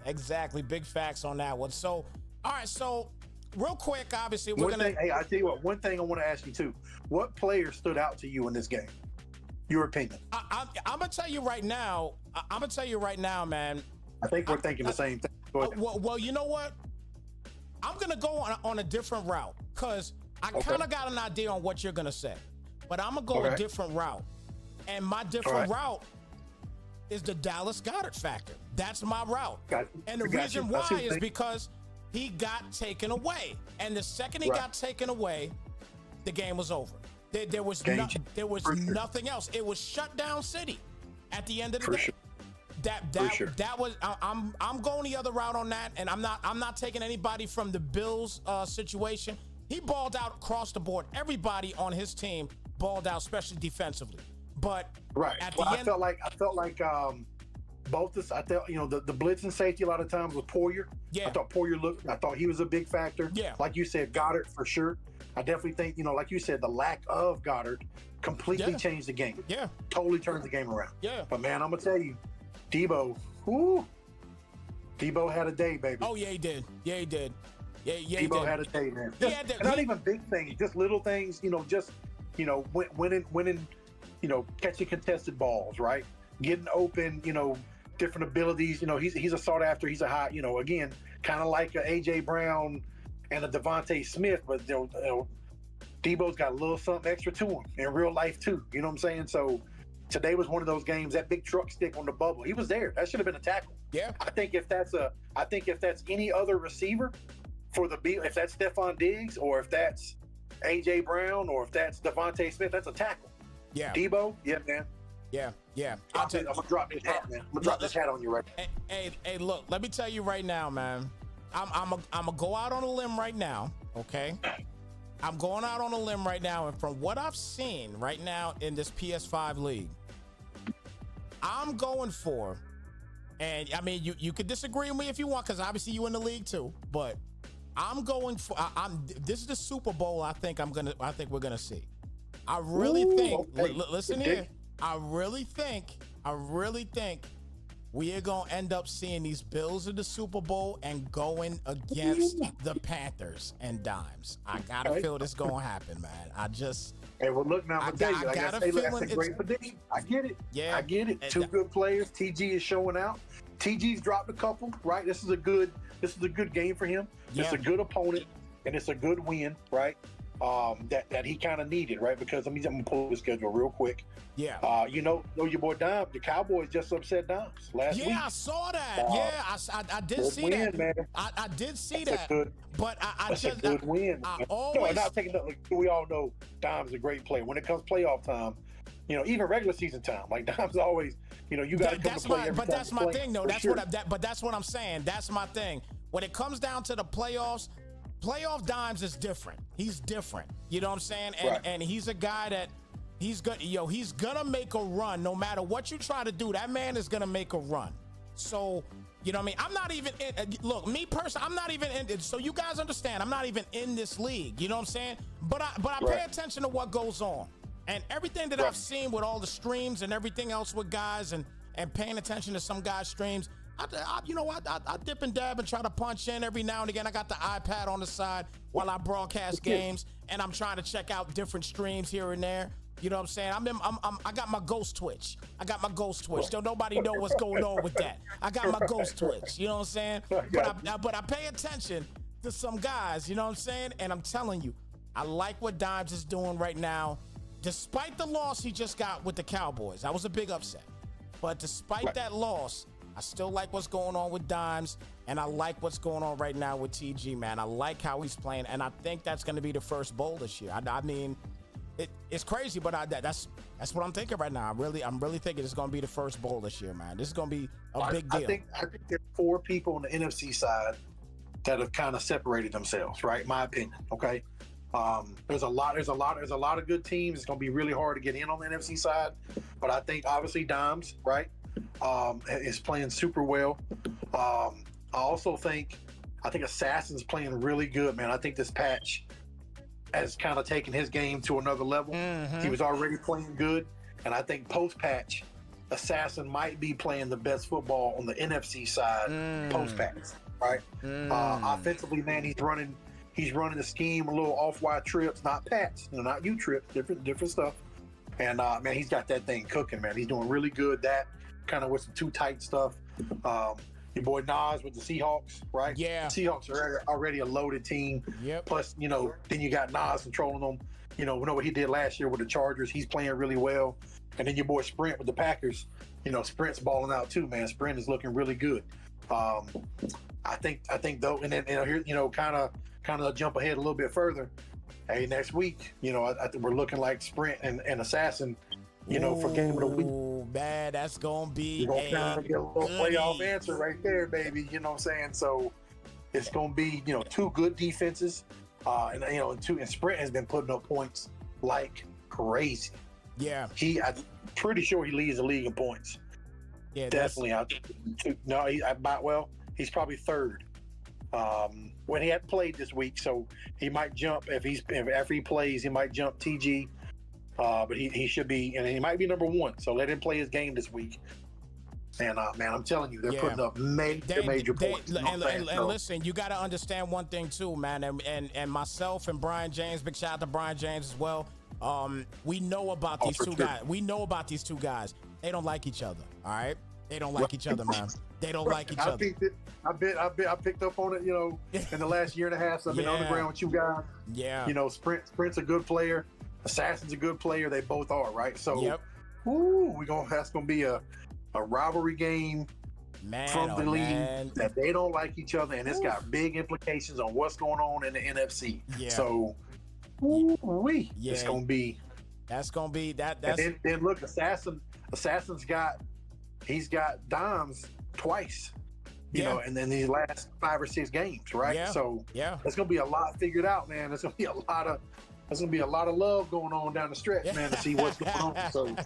Big facts on that one. So, all right, so real quick, obviously, I tell you what, one thing I want to ask you too. What player stood out to you in this game? Your opinion. I'm gonna tell you right now, man. I think we're thinking the same thing. Well, you know what? I'm gonna go on a different route because I kind of got an idea on what you're gonna say, but I'm gonna go a different route, and my different route is the Dallas Goedert factor. That's my route, and the reason why is because he got taken away, and the second he got taken away, the game was over. There was nothing else. It was shut down city at the end of the day. That was I'm going the other route on that, and I'm not taking anybody from the Bills situation. He balled out across the board. Everybody on his team balled out, especially defensively. But at the end, I felt like both this. I thought the blitz and safety a lot of times was Poyer. Yeah. I thought Poyer looked. I thought he was a big factor. Yeah. Like you said, Goddard for sure. I definitely think like you said, the lack of Goddard completely changed the game. Yeah. Totally turned the game around. Yeah. But man, I'm gonna tell you, Debo. Debo had a day, baby. Oh yeah, he did. Yeah, he did. Yeah, Debo had a day, man. Not even big things, just little things. Winning. Catching contested balls, right? Getting open. Different abilities. He's a sought after. He's a high. Again, kind of like a AJ Brown and a Devontae Smith, but Debo's got a little something extra to him in real life too. You know what I'm saying? So today was one of those games. That big truck stick on the bubble, he was there. That should have been a tackle. Yeah. I think if that's any other receiver for if that's Stephon Diggs or if that's AJ Brown or if that's Devontae Smith, that's a tackle. Yeah. Debo, yeah, man. Yeah. I'm gonna drop this hat, man. I'm gonna drop this hat on you right now. Hey, look, let me tell you right now, man. I'm gonna go out on a limb right now, okay? I'm going out on a limb right now, and from what I've seen right now in this PS5 league, I'm going for, and I mean, you could disagree with me if you want, because obviously you in the league too, but I'm going for. This is the Super Bowl. I think we're gonna see. I really think. Okay. Listen here. I really think we are gonna end up seeing these Bills in the Super Bowl and going against the Panthers and Dimes. I gotta feel this gonna happen, man. Hey, well, look now. I'm gonna tell you. That's a great prediction. I get it. Yeah, I get it. Two good players. TG is showing out. TG's dropped a couple. Right. This is a good game for him. Yeah. It's a good opponent, and it's a good win. Right. That he kind of needed, right? Because I'm gonna pull the schedule real quick. Yeah. Your boy Dom, the Cowboys just upset Dimes last week. Yeah, I saw that. I did good see win, that. Man. I did see That's that. But that's a good win. Not taking nothing. We all know Dom's a great player. When it comes playoff time, even regular season time, like Dom's always, you got to come to play every time. But that's my thing, though. But that's what I'm saying. That's my thing. When it comes down to the playoffs, playoff Dimes is different. He's different. You know what I'm saying? And he's a guy that he's gonna make a run no matter what you try to do. That man is gonna make a run. So, you know what I mean? I'm not even look, me personally, I'm not even in it. So you guys understand, I'm not even in this league. You know what I'm saying? But I pay attention to what goes on. And everything that I've seen with all the streams and everything else with guys and paying attention to some guys' streams, I dip and dab and try to punch in every now and again. I got the iPad on the side while I broadcast games, and I'm trying to check out different streams here and there. You know what I'm saying? I got my ghost Twitch. Don't nobody know what's going on with that. I got my ghost Twitch. You know what I'm saying? But I pay attention to some guys. You know what I'm saying? And I'm telling you, I like what Dimes is doing right now. Despite the loss he just got with the Cowboys, that was a big upset. But despite that loss, I still like what's going on with Dimes, and I like what's going on right now with TG, man. I like how he's playing, and I think that's going to be the first bowl this year. I mean, it's crazy, but that's what I'm thinking right now. I'm really thinking it's going to be the first bowl this year, man. This is going to be a big deal. I think there's 4 people on the NFC side that have kind of separated themselves, right? In my opinion, okay? There's a lot of good teams. It's going to be really hard to get in on the NFC side, but I think obviously Dimes, right? Is playing super well. I also think Assassin's playing really good, man. I think this patch has kind of taken his game to another level. Mm-hmm. He was already playing good, and I think post-patch, Assassin might be playing the best football on the NFC side post-patch, right? Offensively, man, he's running the scheme, a little off-wide trips, not patch, not U trips, different stuff. And man, he's got that thing cooking, man. He's doing really good. That kind of with some too tight stuff. Your boy Nas with the Seahawks, right? Yeah. Seahawks are already a loaded team. Yep. Plus, then you got Nas controlling them. We know what he did last year with the Chargers. He's playing really well. And then your boy Sprint with the Packers. Sprint's balling out too, man. Sprint is looking really good. I think though, and then here, kind of jump ahead a little bit further. Hey, next week, I think we're looking like Sprint and Assassin. For game of the week. Man, that's gonna be get a little playoff answer right there, baby. You know what I'm saying? So it's gonna be, 2 good defenses. And and Sprint has been putting up points like crazy. Yeah. I'm pretty sure he leads the league in points. Yeah, definitely. He's probably third. When he hadn't played this week, so he might jump after he plays, he might jump TG. But he should be, and he might be number one. So let him play his game this week. And man, I'm telling you, they're putting up major points. And listen, you got to understand one thing too, man. And myself and Brian James, big shout out to Brian James as well. We know about these two guys. We know about these two guys. They don't like each other. All right, they don't like each other, man. They don't like each other. I picked up on it, in the last year and a half. So I've been on the ground with you guys. Yeah. Sprint's a good player. Assassin's a good player. They both are, right? So, that's gonna be a rivalry game from the league that they don't like each other, and it's got big implications on what's going on in the NFC. Yeah. So, it's gonna be. That's gonna be that. And then look, Assassin's got dimes twice. You know, and then these last 5 or 6 games, right? Yeah. So it's gonna be a lot figured out, man. There's gonna be a lot of love going on down the stretch, man, to see what's going on. So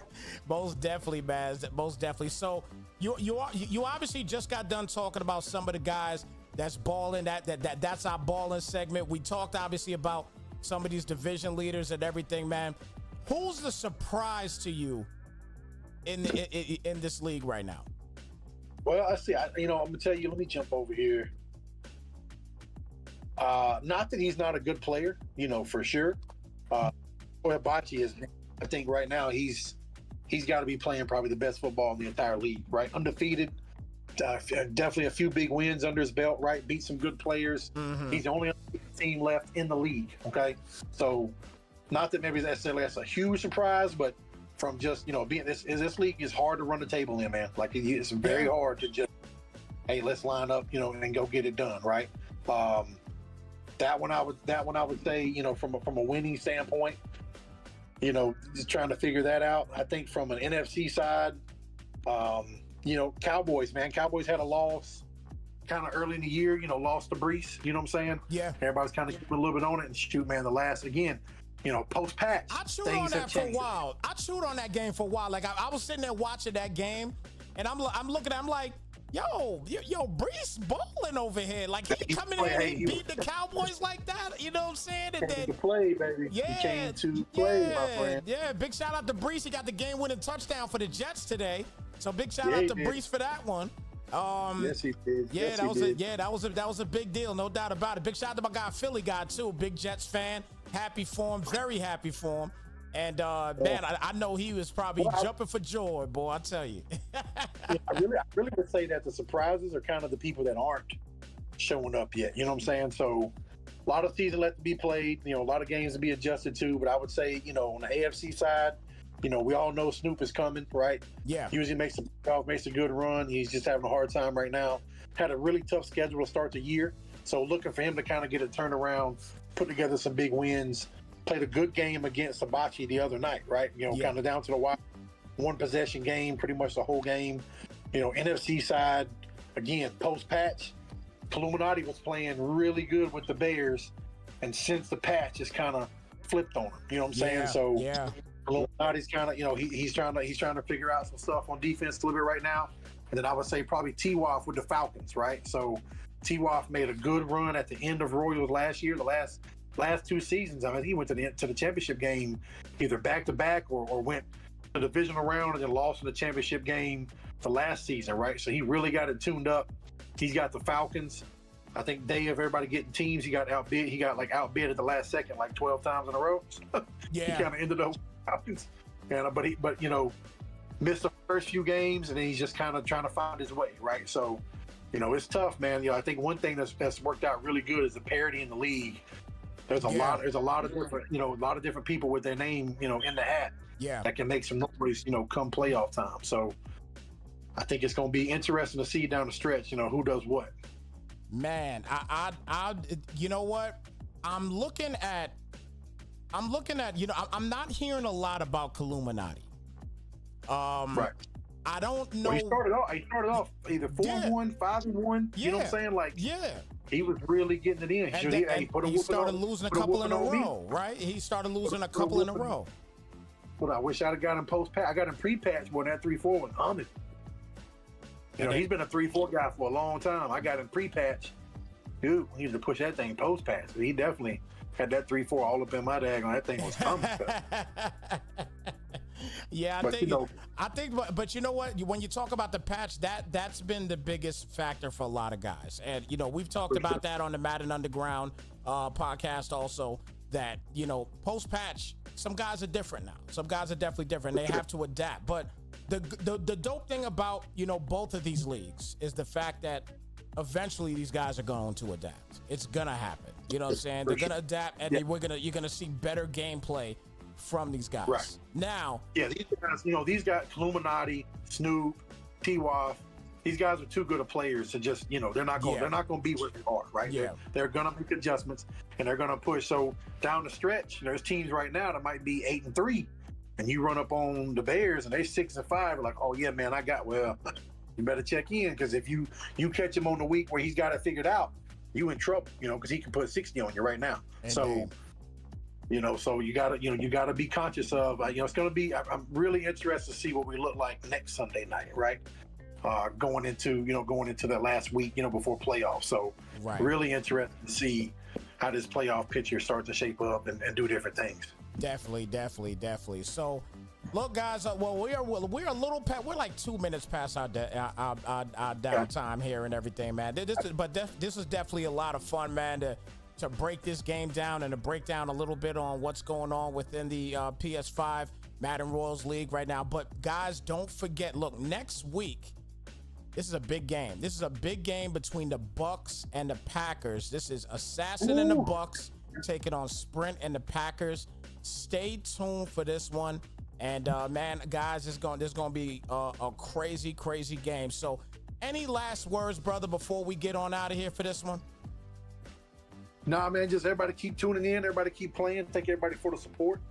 most definitely, Baz. Most definitely. So you obviously just got done talking about some of the guys that's balling. That's our balling segment. We talked obviously about some of these division leaders and everything, man. Who's the surprise to you in this league right now? Well, I'm gonna tell you. Let me jump over here. Not that he's not a good player, for sure. Bocce is. I think right now he's got to be playing probably the best football in the entire league. Right, undefeated. Definitely a few big wins under his belt. Right, beat some good players. Mm-hmm. He's the only team left in the league. Okay, so not that maybe necessarily that's a huge surprise, but from just being this league is hard to run the table in, man. Like it's very hard to just let's line up and go get it done, right? That one I would say from a winning standpoint, just trying to figure that out. I think from an NFC side, Cowboys, man. Cowboys had a loss kind of early in the year, lost to Brees, you know what I'm saying? Yeah. Everybody's kind of keeping a little bit on it, and shoot, man, the last again. Post-patch. I chewed on that for a while. I chewed on that game for a while. Like I was sitting there watching that game, and I'm looking. I'm like, yo, Brees balling over here. Like he coming in and he beat the Cowboys like that. You know what I'm saying? And then to play, baby. Yeah, he came to play, my friend. Yeah, big shout out to Brees. He got the game-winning touchdown for the Jets today. So big shout out to Brees for that one. Yes, he did. Yeah, that was a big deal, no doubt about it. Big shout out to my guy, Philly guy too, big Jets fan. Happy for him, very happy for him. And man, I know he was probably jumping for joy, boy. I tell you. I really would say that the surprises are kind of the people that aren't showing up yet. You know what I'm saying? So a lot of season left to be played. A lot of games to be adjusted to. But I would say, on the AFC side, we all know Snoop is coming, right? Yeah. Usually makes a good run. He's just having a hard time right now. Had a really tough schedule to start the year. So looking for him to kind of get a turnaround, put together some big wins. Played a good game against Hibachi the other night, right? Kind of down to the wire. 1 possession game, pretty much the whole game. NFC side, again, post-patch, Illuminati was playing really good with the Bears. And since the patch, it's kind of flipped on him. You know what I'm saying? So Illuminati's kind of, he's trying to figure out some stuff on defense a little bit right now. And then I would say probably T-Woff with the Falcons, right? So T-Woff made a good run at the end of Royals last year, the last 2 seasons. I mean, he went to the championship game either back-to-back or went to the divisional round and then lost in the championship game the last season, right? So he really got it tuned up. He's got the Falcons. I think day of everybody getting teams, he got outbid. He got outbid at the last second 12 times in a row. Yeah. He kind of ended up with Falcons. But missed the first few games, and then he's just kind of trying to find his way, right? So, it's tough, man. I think one thing that's worked out really good is the parity in the league. There's a lot of different people with their name, in the hat. Yeah. That can make some noise, come playoff time. So I think it's going to be interesting to see down the stretch, who does what. Man, I you know what? I'm looking at, I'm not hearing a lot about Illuminati. Right. I don't know. Well, he started off either 4-1, 5-1. You know what I'm saying? He was really getting it in. And he started losing a couple in a row, right? He started losing a couple in a row. But I wish I'd have got him post-patch. I got him pre-patch when that 3-4 was humming. You know, he's been a 3-4 guy for a long time. I got him pre-patch. Dude, he used to push that thing post-patch. He definitely had that 3-4 all up in my daggone. That thing was humming. Yeah, I think, but you know what? When you talk about the patch, that's been the biggest factor for a lot of guys. And, you know, we've talked about that on the Madden Underground podcast also, that, you know, post-patch, some guys are different now. Some guys are definitely different. They have to adapt. But the dope thing about, you know, both of these leagues is the fact that eventually these guys are going to adapt. It's going to happen. You know what I'm saying? They're going to adapt, and you're going to see better gameplay from these guys. Right. Now, these guys, you know, these guys, Illuminati, Snoop, T-Waff, these guys are too good of players to just, you know, they're not going to be where they are, right? Yeah. They're going to make adjustments, and they're going to push. So down the stretch, there's teams right now that might be 8-3, and you run up on the Bears and they're 6-5. Like, oh yeah, man, you better check in, because if you catch him on the week where he's got it figured out, you in trouble, you know, because he can put 60 on you right now. Indeed. So. You know, so you gotta be conscious of. You know, it's gonna be. I'm really interested to see what we look like next Sunday night, right? Going into that last week, you know, before playoffs. So really interested to see how this playoff picture starts to shape up and do different things. Definitely. So, look, guys. Well, we're a little past. We're like 2 minutes past our downtime here and everything, man. This is definitely a lot of fun, man. To break this game down and to break down a little bit on what's going on within the PS5 Madden Royals League right now. But guys, don't forget, look, next week, this is a big game. This is a big game between the Bucks and the Packers. This is Assassin and the Bucks taking on Sprint and the Packers. Stay tuned for this one. And man, guys, there's going to be a crazy game. So any last words, brother, before we get on out of here for this one? Nah, man, just everybody keep tuning in. Everybody keep playing. Thank everybody for the support.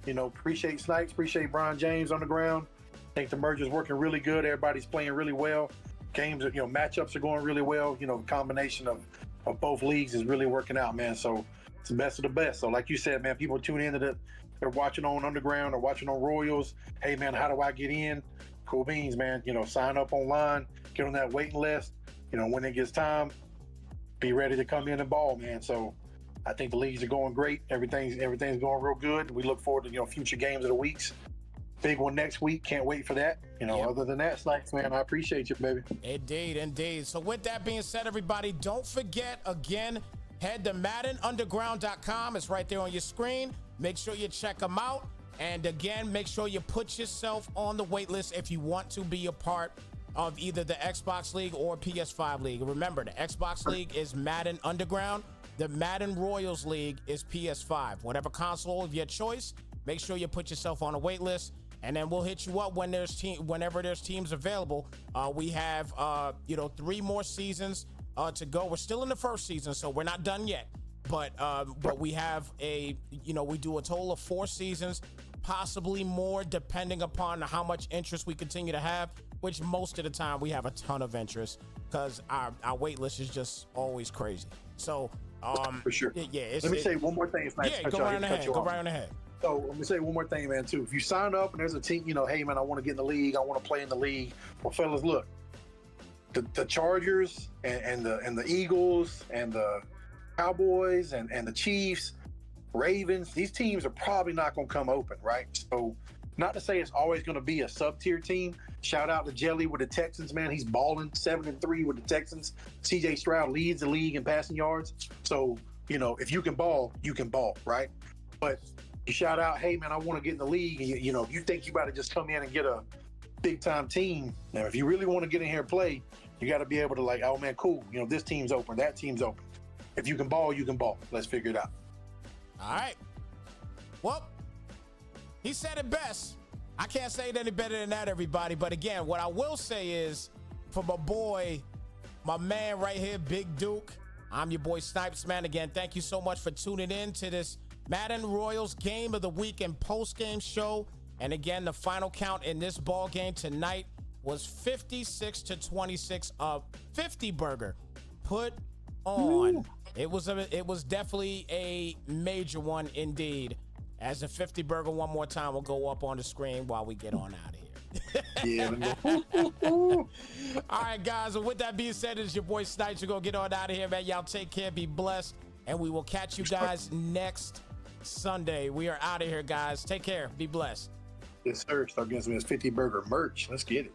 You know, appreciate Snipes. Appreciate Brian James on the ground. I think the merge is working really good. Everybody's playing really well. Games, you know, matchups are going really well. You know, the combination of both leagues is really working out, man. So it's the best of the best. So like you said, man, people tune in to they're watching on Underground or watching on Royals. Hey, man, how do I get in? Cool beans, man. You know, sign up online, get on that waiting list. You know, when it gets time, be ready to come in and ball, man. So I think the leagues are going great. Everything's going real good. We look forward to, you know, future games of the weeks. Big one next week. Can't wait for that. You know, other than that, Snipes, man, I appreciate you, baby. Indeed. So with that being said, everybody, don't forget, again, head to MaddenUnderground.com. It's right there on your screen. Make sure you check them out. And again, make sure you put yourself on the wait list if you want to be a part of either the Xbox League or PS5 League. Remember, the Xbox League is Madden Underground. The Madden Royals League is PS5. Whatever console of your choice, make sure you put yourself on a wait list, and then we'll hit you up whenever there's teams available. We have 3 more seasons to go. We're still in the first season, so we're not done yet. But we have we do a total of 4 seasons, possibly more, depending upon how much interest we continue to have, which most of the time we have a ton of interest because our wait list is just always crazy. So for sure. Yeah. Let me say one more thing. It's nice go right on ahead. So let me say one more thing, man, too. If you sign up and there's a team, you know, hey, man, I want to get in the league, I want to play in the league. Well, fellas, look, the Chargers and the Eagles and the Cowboys and the Chiefs, Ravens, these teams are probably not going to come open, right? So not to say it's always going to be a sub-tier team. Shout out to Jelly with the Texans, man. He's balling 7-3 with the Texans. CJ Stroud leads the league in passing yards. So, you know, if you can ball, right? But you shout out, hey, man, I want to get in the league. And you know, you think you about to just come in and get a big-time team. Now, if you really want to get in here and play, you got to be able to, like, oh, man, cool. You know, this team's open, that team's open. If you can ball, you can ball. Let's figure it out. All right. Well, he said it best. I can't say it any better than that, everybody. But again, what I will say is, for my boy, my man right here, Big Duke, I'm your boy Snipes, man. Again, thank you so much for tuning in to this Madden Royals Game of the Week and post-game show. And again, the final count in this ball game tonight was 56-26, a 50 burger put on. It was definitely a major one indeed. As the 50 burger one more time will go up on the screen while we get on out of here. Yeah. All right, guys. And with that being said, it's your boy Snipes. We're going to get on out of here, man. Y'all take care. Be blessed. And we will catch you guys next Sunday. We are out of here, guys. Take care. Be blessed. Yes, sir. Start getting some of this 50 burger merch. Let's get it.